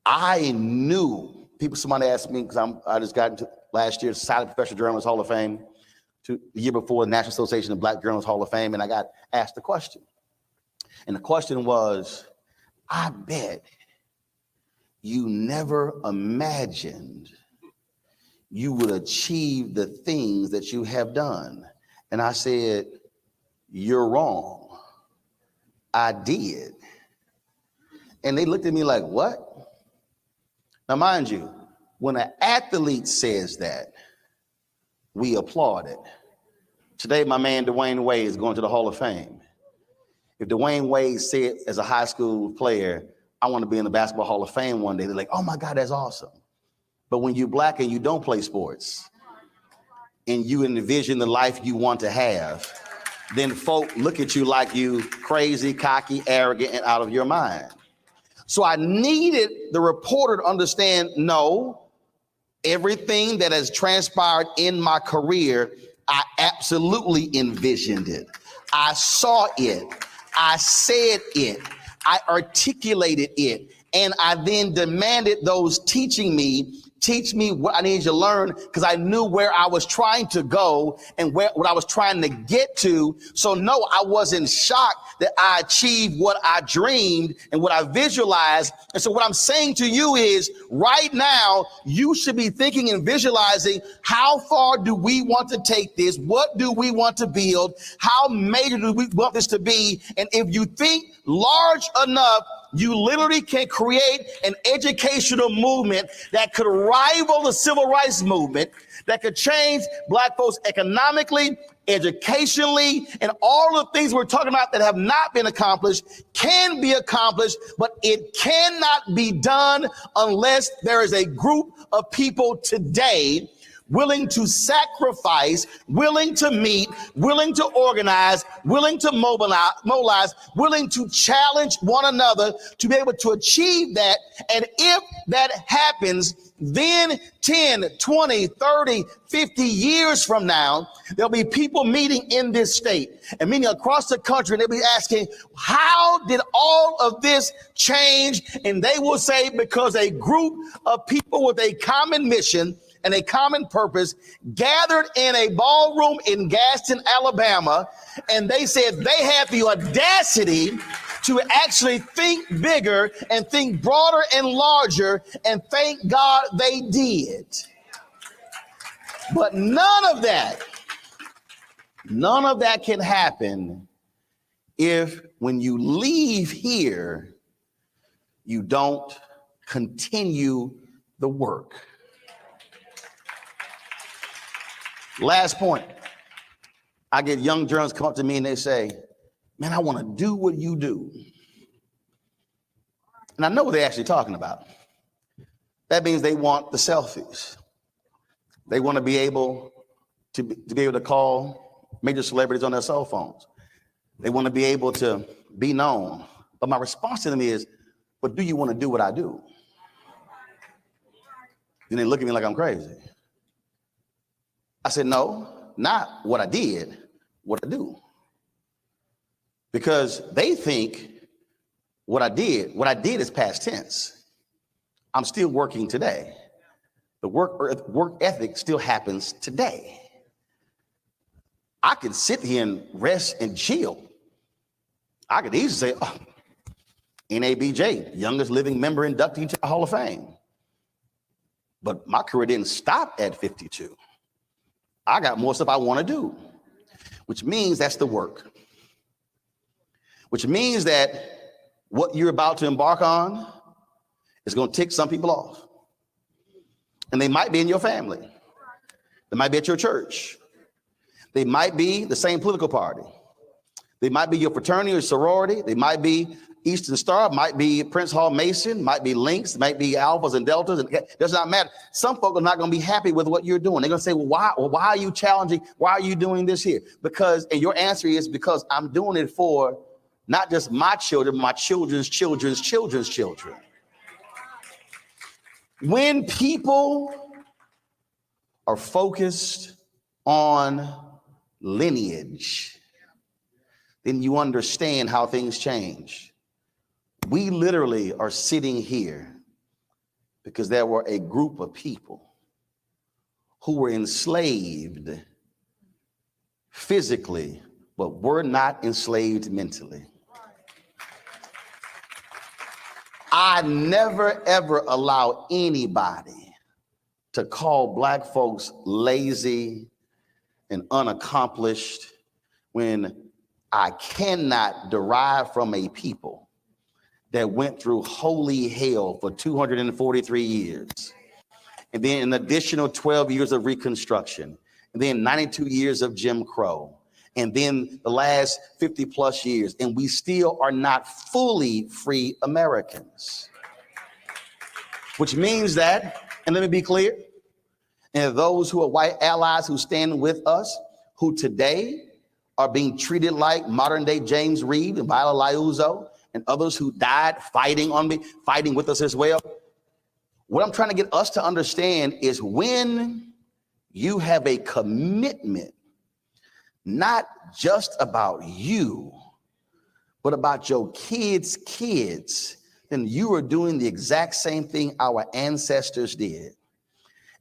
I knew somebody asked me, because I just got into last year's Society of Professional Journalists Hall of Fame, the year before the National Association of Black Journalists Hall of Fame, and I got asked a question. And the question was, I bet you never imagined you would achieve the things that you have done. And I said, you're wrong. I did. And they looked at me like, what? Now, mind you, when an athlete says that, we applaud it. Today, my man Dwayne Wade is going to the Hall of Fame. If Dwayne Wade said as a high school player, I want to be in the Basketball Hall of Fame one day, they're like, oh my God, that's awesome. But when you're Black and you don't play sports and you envision the life you want to have, then folk look at you like you crazy, cocky, arrogant, and out of your mind. So I needed the reporter to understand, no, everything that has transpired in my career, I absolutely envisioned it. I saw it. I said it. I articulated it. And I then demanded those teach me what I need to learn, because I knew where I was trying to go and what I was trying to get to. So no, I wasn't shocked that I achieved what I dreamed and what I visualized. And so what I'm saying to you is, right now, you should be thinking and visualizing, how far do we want to take this? What do we want to build? How major do we want this to be? And if you think large enough, you literally can create an educational movement that could rival the civil rights movement, that could change Black folks economically, educationally, and all the things we're talking about that have not been accomplished can be accomplished, but it cannot be done unless there is a group of people today willing to sacrifice, willing to meet, willing to organize, willing to mobilize, willing to challenge one another to be able to achieve that. And if that happens, then 10, 20, 30, 50 years from now, there'll be people meeting in this state and meeting across the country, and they'll be asking, how did all of this change? And they will say, because a group of people with a common mission and a common purpose gathered in a ballroom in Gaston, Alabama, and they said they had the audacity to actually think bigger and think broader and larger, and thank God they did. But none of that can happen if when you leave here, you don't continue the work. Last point. I get young journalists come up to me and they say, man, I want to do what you do. And I know what they're actually talking about. That means they want the selfies. They want to be able to call major celebrities on their cell phones. They want to be able to be known. But my response to them is, but do you want to do what I do? Then they look at me like I'm crazy. I said, no, not what I did, what I do. Because they think what I did is past tense. I'm still working today. The work ethic still happens today. I could sit here and rest and chill. I could easily say, oh, NABJ, youngest living member inductee to the Hall of Fame. But my career didn't stop at 52. I got more stuff I want to do, which means that's the work. Which means that what you're about to embark on is going to tick some people off. And they might be in your family. They might be at your church. They might be the same political party. They might be your fraternity or sorority. They might be Eastern Star, might be Prince Hall Mason, might be Lynx, might be Alphas and Deltas. It does not matter. Some folk are not going to be happy with what you're doing. They're going to say, well, why are you challenging? Why are you doing this here? Because, and your answer is because I'm doing it for not just my children, my children's children's children's children. When people are focused on lineage, then you understand how things change. We literally are sitting here because there were a group of people who were enslaved physically, but were not enslaved mentally. I never, ever allow anybody to call Black folks lazy and unaccomplished when I cannot derive from a people that went through holy hell for 243 years, and then an additional 12 years of Reconstruction, and then 92 years of Jim Crow, and then the last 50 plus years, and we still are not fully free Americans. Which means that, and let me be clear, and those who are white allies who stand with us, who today are being treated like modern day James Reed and Viola Liuzzo and others who died fighting with us as well. What I'm trying to get us to understand is when you have a commitment, not just about you, but about your kids' kids, then you are doing the exact same thing our ancestors did.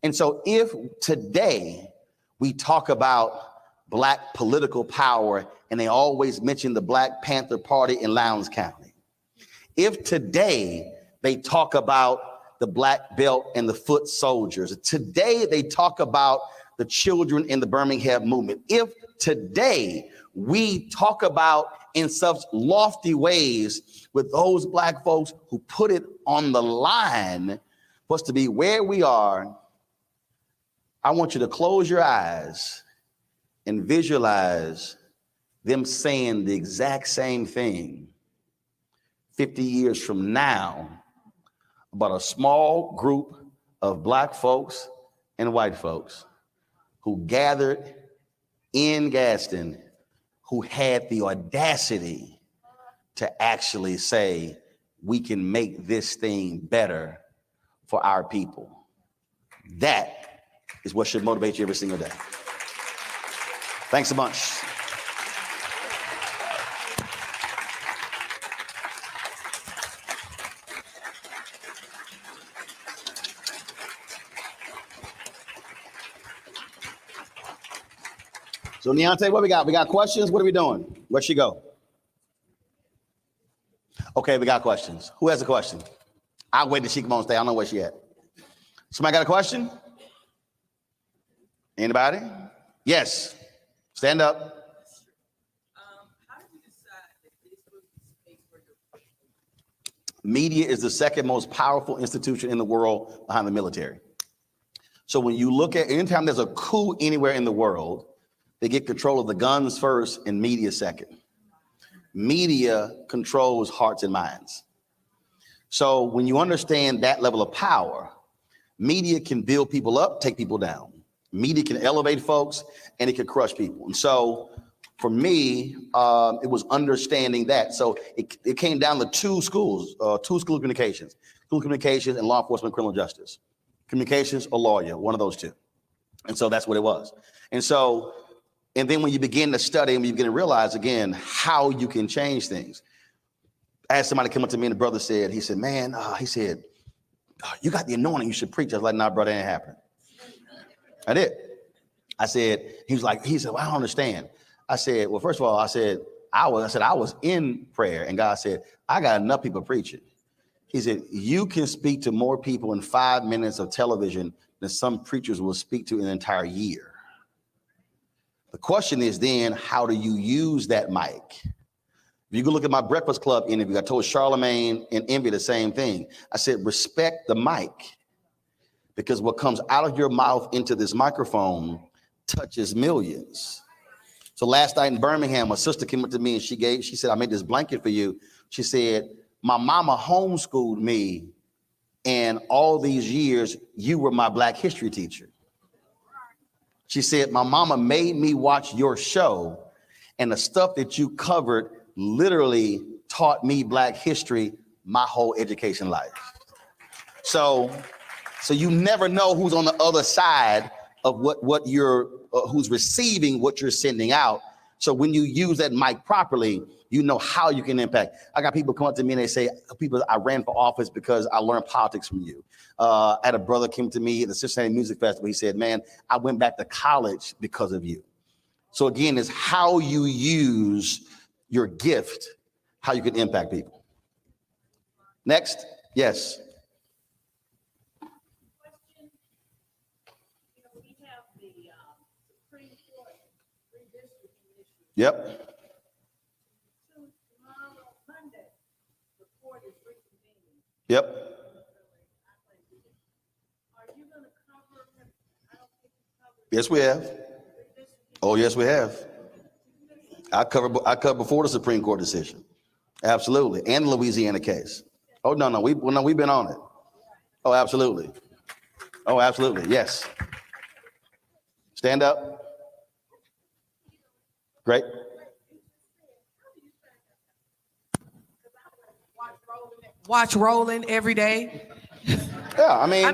And so if today we talk about Black political power and they always mention the Black Panther Party in Lowndes County, if today they talk about the Black Belt and the foot soldiers, today they talk about the children in the Birmingham movement, if today we talk about in such lofty ways with those Black folks who put it on the line for us to be where we are, I want you to close your eyes and visualize them saying the exact same thing 50 years from now about a small group of Black folks and white folks who gathered in Gaston, who had the audacity to actually say, we can make this thing better for our people. That is what should motivate you every single day. Thanks a bunch. So Deontay, what we got? We got questions? What are we doing? Where'd she go? Okay, we got questions. Who has a question? I'll wait till she come on stage. I don't know where she at. Somebody got a question? Anybody? Yes. Stand up. How did you decide that this was the space for your Media is the second most powerful institution in the world behind the military. So when you look at, anytime there's a coup anywhere in the world, they get control of the guns first and media second. Media controls hearts and minds. So when you understand that level of power, media can build people up, take people down. Media can elevate folks and it can crush people. And so for me, it was understanding that. So it came down to two schools of communications. School of communications and law enforcement and criminal justice. Communications or lawyer, one of those two. And so that's what it was. And then when you begin to study and you begin to realize again how you can change things. I had somebody come up to me and the brother said, he said, man, you got the anointing, you should preach. I was like, nah, brother, it ain't happening. I did. I said, he said, well, I don't understand. I said, well, first of all, I said, I was in prayer and God said, I got enough people preaching. He said, you can speak to more people in 5 minutes of television than some preachers will speak to in an entire year. The question is then, how do you use that mic? If you go look at my Breakfast Club interview, I told Charlemagne and Envy the same thing. I said, respect the mic, because what comes out of your mouth into this microphone touches millions. So last night in Birmingham, a sister came up to me and she said, I made this blanket for you. She said, my mama homeschooled me, and all these years, you were my Black history teacher. She said, my mama made me watch your show, and the stuff that you covered literally taught me Black history my whole education life. So you never know who's on the other side of what you're, who's receiving what you're sending out. So when you use that mic properly, you know how you can impact. I got people come up to me and they say, I ran for office because I learned politics from you. I had a brother came to me at the Cincinnati Music Festival. He said, man, I went back to college because of you. So again, it's how you use your gift, how you can impact people. Next, yes. Question. We have the Supreme Court redistricting issue. Yep. Tomorrow, Monday, the court is reconvening. Yep. Are you going to cover? I don't think you covered. Yes, we have. Oh, yes, we have. I covered before the Supreme Court decision. Absolutely. And the Louisiana case. Oh, no, we've been on it. Oh, absolutely. Oh, absolutely. Yes. Stand up. Great. Watch Roland every day. Yeah, I mean,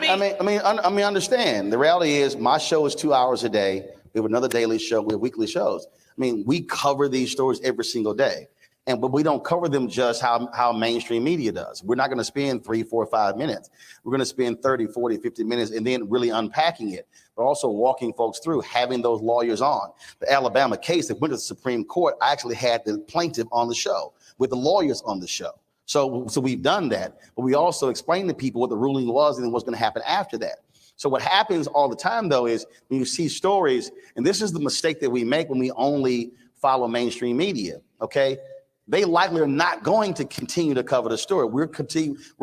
understand. The reality is my show is 2 hours a day. We have another daily show. We have weekly shows. I mean, we cover these stories every single day. But we don't cover them just how mainstream media does. We're not going to spend 3, 4, 5 minutes. We're going to spend 30, 40, 50 minutes and then really unpacking it, but also walking folks through, having those lawyers on. The Alabama case that went to the Supreme Court, I actually had the plaintiff on the show with the lawyers on the show. So we've done that, but we also explained to people what the ruling was and what's going to happen after that. So what happens all the time, though, is when you see stories, and this is the mistake that we make when we only follow mainstream media, okay? They likely are not going to continue to cover the story. We're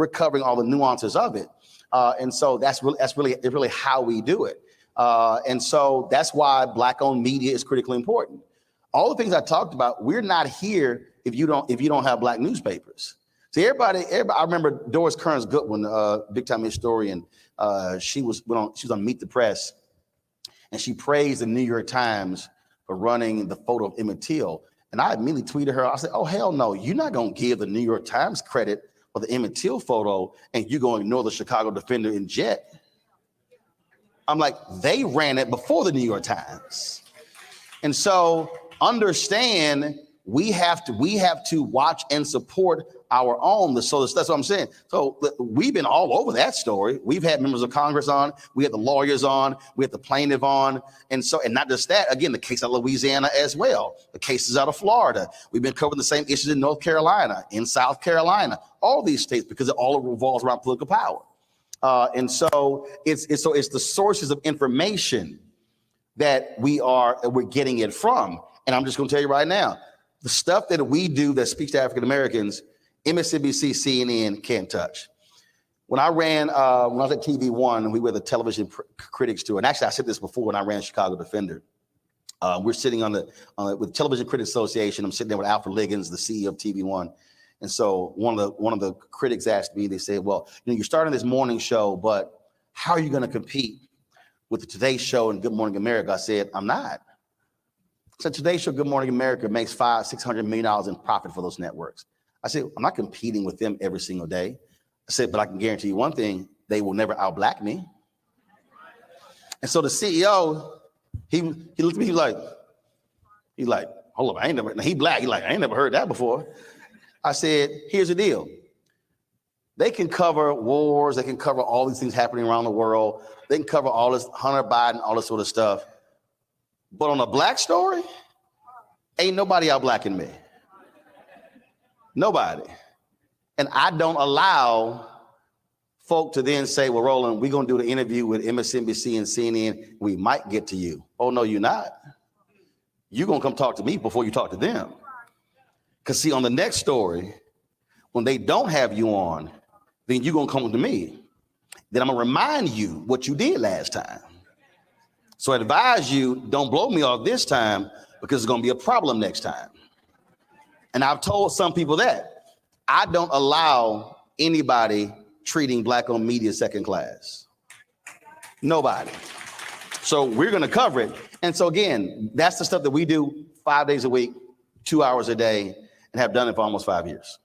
covering all the nuances of it. And so that's really how we do it. And so that's why Black-owned media is critically important. All the things I talked about, we're not here if you don't have Black newspapers. See, everybody, I remember Doris Kearns Goodwin, big time historian. She was on Meet the Press, and she praised the New York Times for running the photo of Emmett Till. And I immediately tweeted her. I said, "Oh hell no! You're not going to give the New York Times credit for the Emmett Till photo, and you're going to ignore the Chicago Defender and Jet." I'm like, they ran it before the New York Times, and so understand we have to watch and support our own. So that's what I'm saying. So we've been all over that story. We've had members of Congress on, we had the lawyers on, we had the plaintiff on. And not just that, again, the case out of Louisiana as well, the cases out of Florida. We've been covering the same issues in North Carolina, in South Carolina, all these states, because it all revolves around political power. And so it's the sources of information that we're getting it from. And I'm just going to tell you right now, the stuff that we do that speaks to African Americans, MSNBC, CNN can't touch. When I was at TV One, we were the television critics tour. And actually, I said this before when I ran Chicago Defender. We're sitting with Television Critics Association. I'm sitting there with Alfred Liggins, the CEO of TV One. And so one of the critics asked me, they said, well, you're starting this morning show, but how are you going to compete with the Today Show and Good Morning America? I said, I'm not. So Today Show, Good Morning America makes $500-600 million in profit for those networks. I said, I'm not competing with them every single day. I said, but I can guarantee you one thing, they will never out-black me. And so the CEO, he looked at me, he's like, hold up, he black. He's like, I ain't never heard that before. I said, here's the deal. They can cover wars. They can cover all these things happening around the world. They can cover all this Hunter Biden, all this sort of stuff. But on a black story, ain't nobody out blacking me. Nobody. And I don't allow folk to then say, well, Roland, we're going to do the interview with MSNBC and CNN. We might get to you. Oh, no, you're not. You're going to come talk to me before you talk to them. Because see, on the next story, when they don't have you on, then you're going to come to me. Then I'm going to remind you what you did last time. So I advise you, don't blow me off this time, because it's going to be a problem next time. And I've told some people that I don't allow anybody treating black-owned media second class. Nobody. So we're going to cover it. And so again, that's the stuff that we do 5 days a week, 2 hours a day, and have done it for almost 5 years.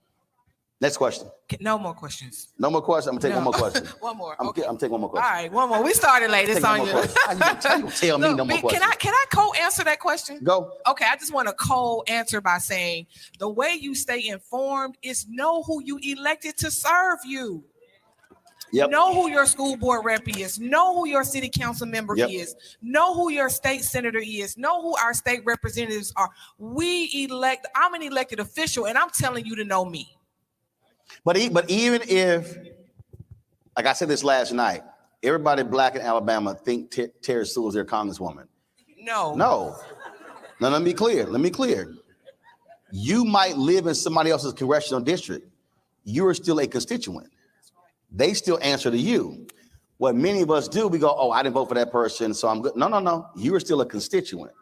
Next question. No more questions. No more questions. I'm gonna take one more question. One more. I'm taking one more question. All right, one more. We started late. It's on you. Tell me no more questions. Can I co-answer that question? Go. Okay, I just want to co-answer by saying the way you stay informed is know who you elected to serve you. Yep. Know who your school board rep is. Know who your city council member is. Know who your state senator is. Know who our state representatives are. I'm an elected official, and I'm telling you to know me. But even if, like I said this last night, everybody black in Alabama think Terry Sewell is their congresswoman. No. Now, let me clear. You might live in somebody else's congressional district. You are still a constituent. They still answer to you. What many of us do, we go, oh, I didn't vote for that person, so I'm good. No. You are still a constituent.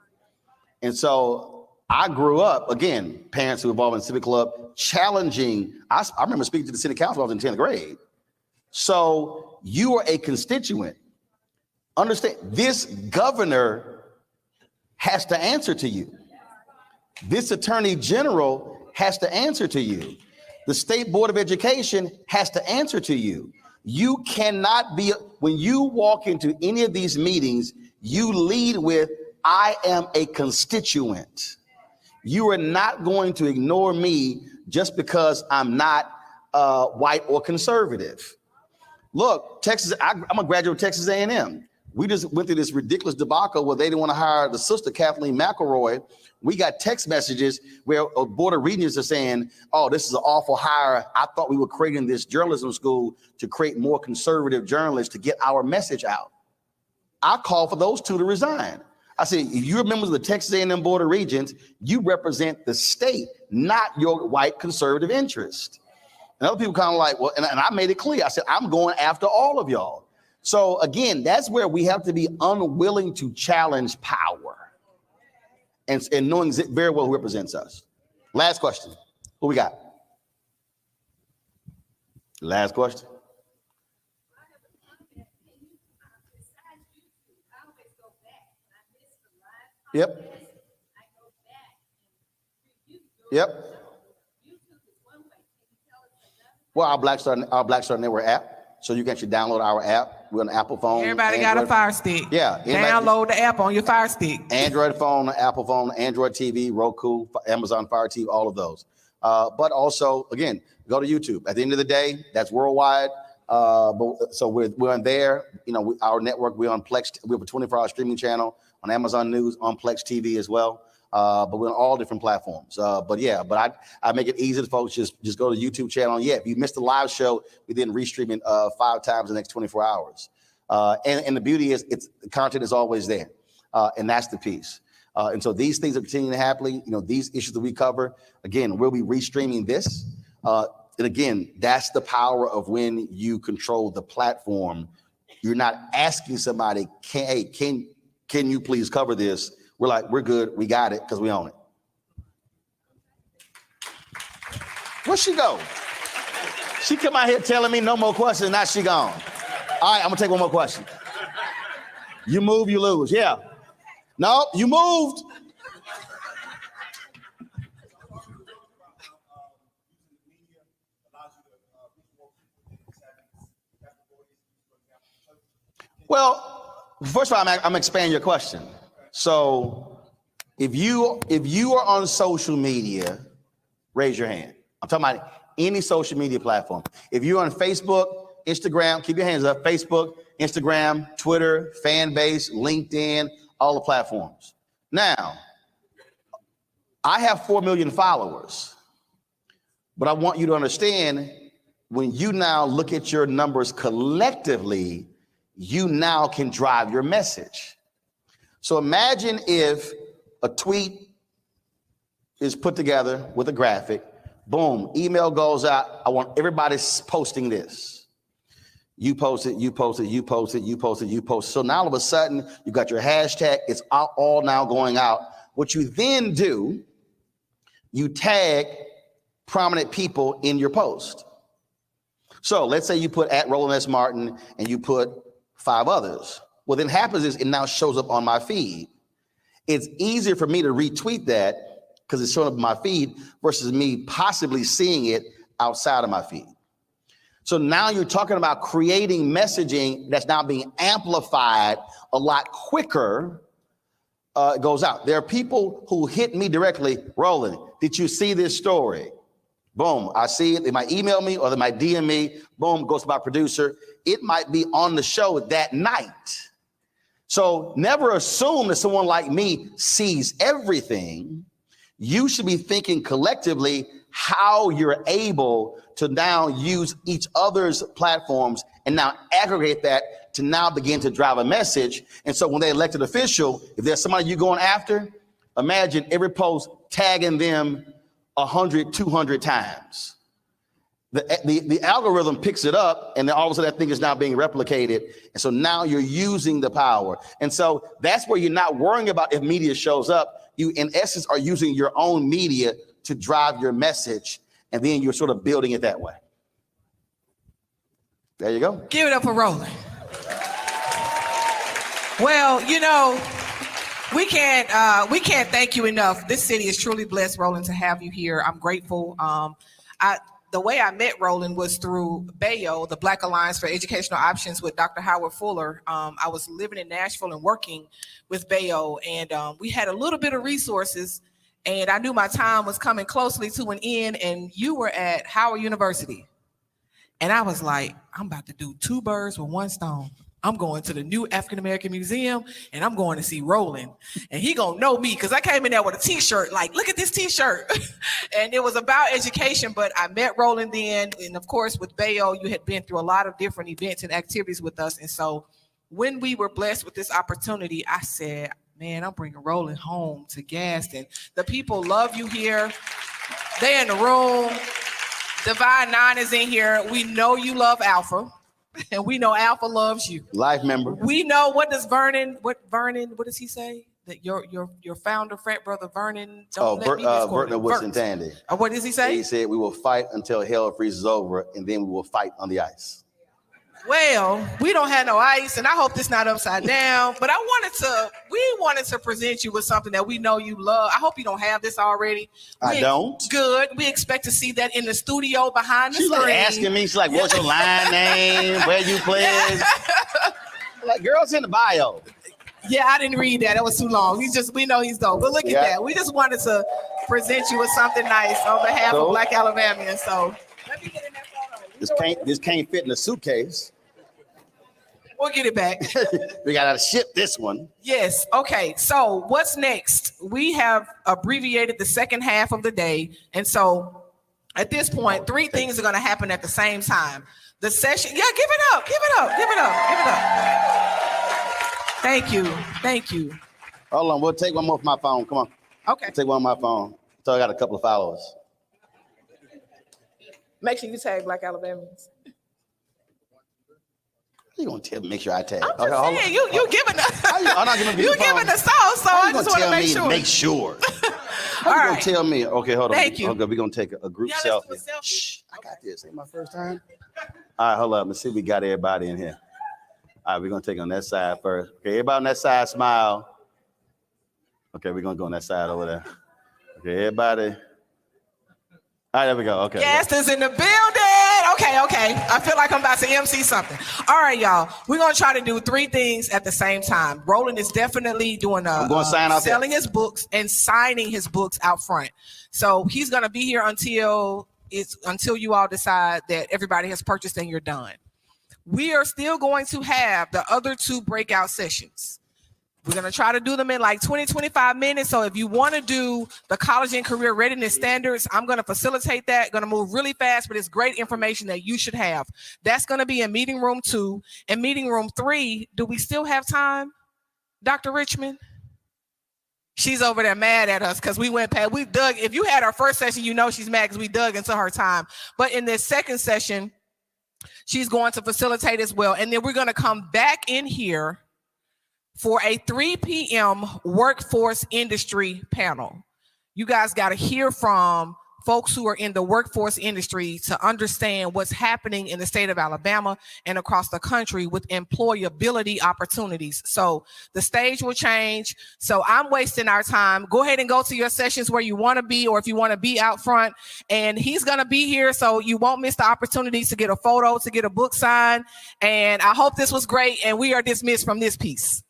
And so I grew up, again, parents who were involved in Civic Club, challenging. I remember speaking to the city council when I was in 10th grade. So you are a constituent. Understand, this governor has to answer to you. This attorney general has to answer to you. The State Board of Education has to answer to you. You cannot be, when you walk into any of these meetings, you lead with, I am a constituent. You are not going to ignore me just because I'm not white or conservative. Look, Texas, I'm a graduate of Texas A&M. We just went through this ridiculous debacle where they didn't want to hire the sister, Kathleen McElroy. We got text messages where a board of regents are saying, oh, this is an awful hire. I thought we were creating this journalism school to create more conservative journalists to get our message out. I call for those two to resign. I said, if you're members of the Texas A&M Board of Regents, you represent the state, not your white conservative interest. And other people kind of like, well, and I made it clear. I said, I'm going after all of y'all. So again, that's where we have to be unwilling to challenge power and knowing very well who represents us. Last question. Who we got? Last question. Yep. Well, our Black Star Network app. So you can actually download our app. We're on the Apple phone. Everybody got a Fire Stick. Yeah. Download the app on your Fire Stick. Android phone, Apple phone, Android TV, Roku, Amazon Fire TV, all of those. But also, again, go to YouTube. At the end of the day, that's worldwide. So we're on there. You know, our network, we're on Plex. We have a 24-hour streaming channel on Amazon News, on Plex TV as well. But we're on all different platforms. But I make it easy to folks. Just go to the YouTube channel. And yeah, if you missed the live show, we then restream it 5 times in the next 24 hours. And the beauty is, the content is always there, and that's the piece. And so these things are continuing to happen. You know, these issues that we cover. Again, we'll be restreaming this. And again, that's the power of when you control the platform. You're not asking somebody, can you please cover this? We're like, we're good, we got it, because we own it. Where'd she go? She come out here telling me no more questions, now she gone. All right, I'm gonna take one more question. You move, you lose. Yeah. No, you moved. Well, first of all, I'm expanding your question. So if you are on social media, raise your hand. I'm talking about any social media platform. If you're on Facebook, Instagram, keep your hands up. Facebook, Instagram, Twitter, fan base, LinkedIn, all the platforms. Now, I have 4 million followers, but I want you to understand, when you now look at your numbers collectively, you now can drive your message. So imagine if a tweet is put together with a graphic, boom, email goes out. I want everybody posting this. You post it, you post it, you post it, you post it, you post it. So now all of a sudden you got your hashtag, it's all now going out. What you then do, you tag prominent people in your post. So let's say you put at Roland S. Martin and you put 5 others. What then happens is it now shows up on my feed. It's easier for me to retweet that because it's showing up in my feed versus me possibly seeing it outside of my feed. So now you're talking about creating messaging that's now being amplified a lot quicker. It goes out. There are people who hit me directly, Roland, did you see this story? Boom, I see it. They might email me or they might DM me. Boom, goes to my producer. It might be on the show that night. So never assume that someone like me sees everything. You should be thinking collectively how you're able to now use each other's platforms and now aggregate that to now begin to drive a message. And so when they elected official, if there's somebody you're going after, imagine every post tagging them 100, 200 times. The algorithm picks it up, and then all of a sudden that thing is now being replicated. And so now you're using the power. And so that's where you're not worrying about if media shows up. You, in essence, are using your own media to drive your message, and then you're sort of building it that way. There you go. Give it up for Roland. Well, you know, we can't thank you enough. This city is truly blessed, Roland, to have you here. I'm grateful. The way I met Roland was through BAYO, the Black Alliance for Educational Options with Dr. Howard Fuller. I was living in Nashville and working with BAYO, and we had a little bit of resources, and I knew my time was coming closely to an end, and you were at Howard University. And I was like, I'm about to do 2 birds with 1 stone. I'm going to the new African American Museum, and I'm going to see Roland. And he gonna know me because I came in there with a t-shirt, like, look at this t-shirt. And it was about education, but I met Roland then. And of course, with BAYO, you had been through a lot of different events and activities with us. And so when we were blessed with this opportunity, I said, man, I'm bringing Roland home to Gaston. The people love you here. They're in the room. Divine 9 is in here. We know you love Alpha. And we know Alpha loves you. Life member. We know what does he say? That your founder, frat brother Vernon. Vernon Woodson Tandy. What does he say? He said, we will fight until hell freezes over, and then we will fight on the ice. Well, we don't have no ice, and I hope this not upside down. But we wanted to present you with something that we know you love. I hope you don't have this already. I don't. Good. We expect to see that in the studio behind the screen. She's like asking me, she's like, what's your line name? Where you play? Like, girls in the bio. Yeah, I didn't read that. That was too long. We know he's dope. But look at that. We just wanted to present you with something nice on behalf of Black Alabamians. So let me get in that photo. This can't fit in a suitcase. We'll get it back. We gotta ship this one. Yes. Okay. So what's next? We have abbreviated the second half of the day. And so at this point, 3 things are going to happen at the same time. The session. Yeah, give it up. Give it up. Give it up. Give it up. Thank you. Thank you. Hold on. We'll take one more from my phone. Come on. Okay. Take one on my phone. So I got a couple of followers. Make sure you tag Black Alabamians. You gonna tell me? Make sure I tag. I'm just saying, you giving the I'm not giving you giving the sauce, so I just want to make sure. Make sure. All How you right. gonna tell me? Okay, hold on. Thank you. Okay, we're gonna take a group Yeah, let's do selfie. a selfie. Shh, I got this. Ain't my first time. All right, hold up. Let's see if we got everybody in here. All right, we're gonna take on that side first. Okay, everybody on that side, smile. Okay, we're gonna go on that side over there. Okay, everybody. All right, there we go. Okay. Guest is in the building. Okay. I feel like I'm about to MC something. All right, y'all. We're gonna try to do 3 things at the same time. Roland is definitely doing selling his books and signing his books out front. So he's gonna be here until you all decide that everybody has purchased and you're done. We are still going to have the other 2 breakout sessions. We're going to try to do them in like 20, 25 minutes. So if you want to do the college and career readiness standards, I'm going to facilitate that. Going to move really fast, but it's great information that you should have. That's going to be in meeting room 2. And meeting room 3, do we still have time, Dr. Richmond? She's over there mad at us because we dug. If you had our first session, you know she's mad because we dug into her time. But in this second session, she's going to facilitate as well. And then we're going to come back in here for a 3 p.m. workforce industry panel. You guys got to hear from folks who are in the workforce industry to understand what's happening in the state of Alabama and across the country with employability opportunities. So the stage will change. So I'm wasting our time. Go ahead and go to your sessions where you want to be, or if you want to be out front, and he's going to be here. So you won't miss the opportunities to get a photo, to get a book signed. And I hope this was great. And we are dismissed from this piece.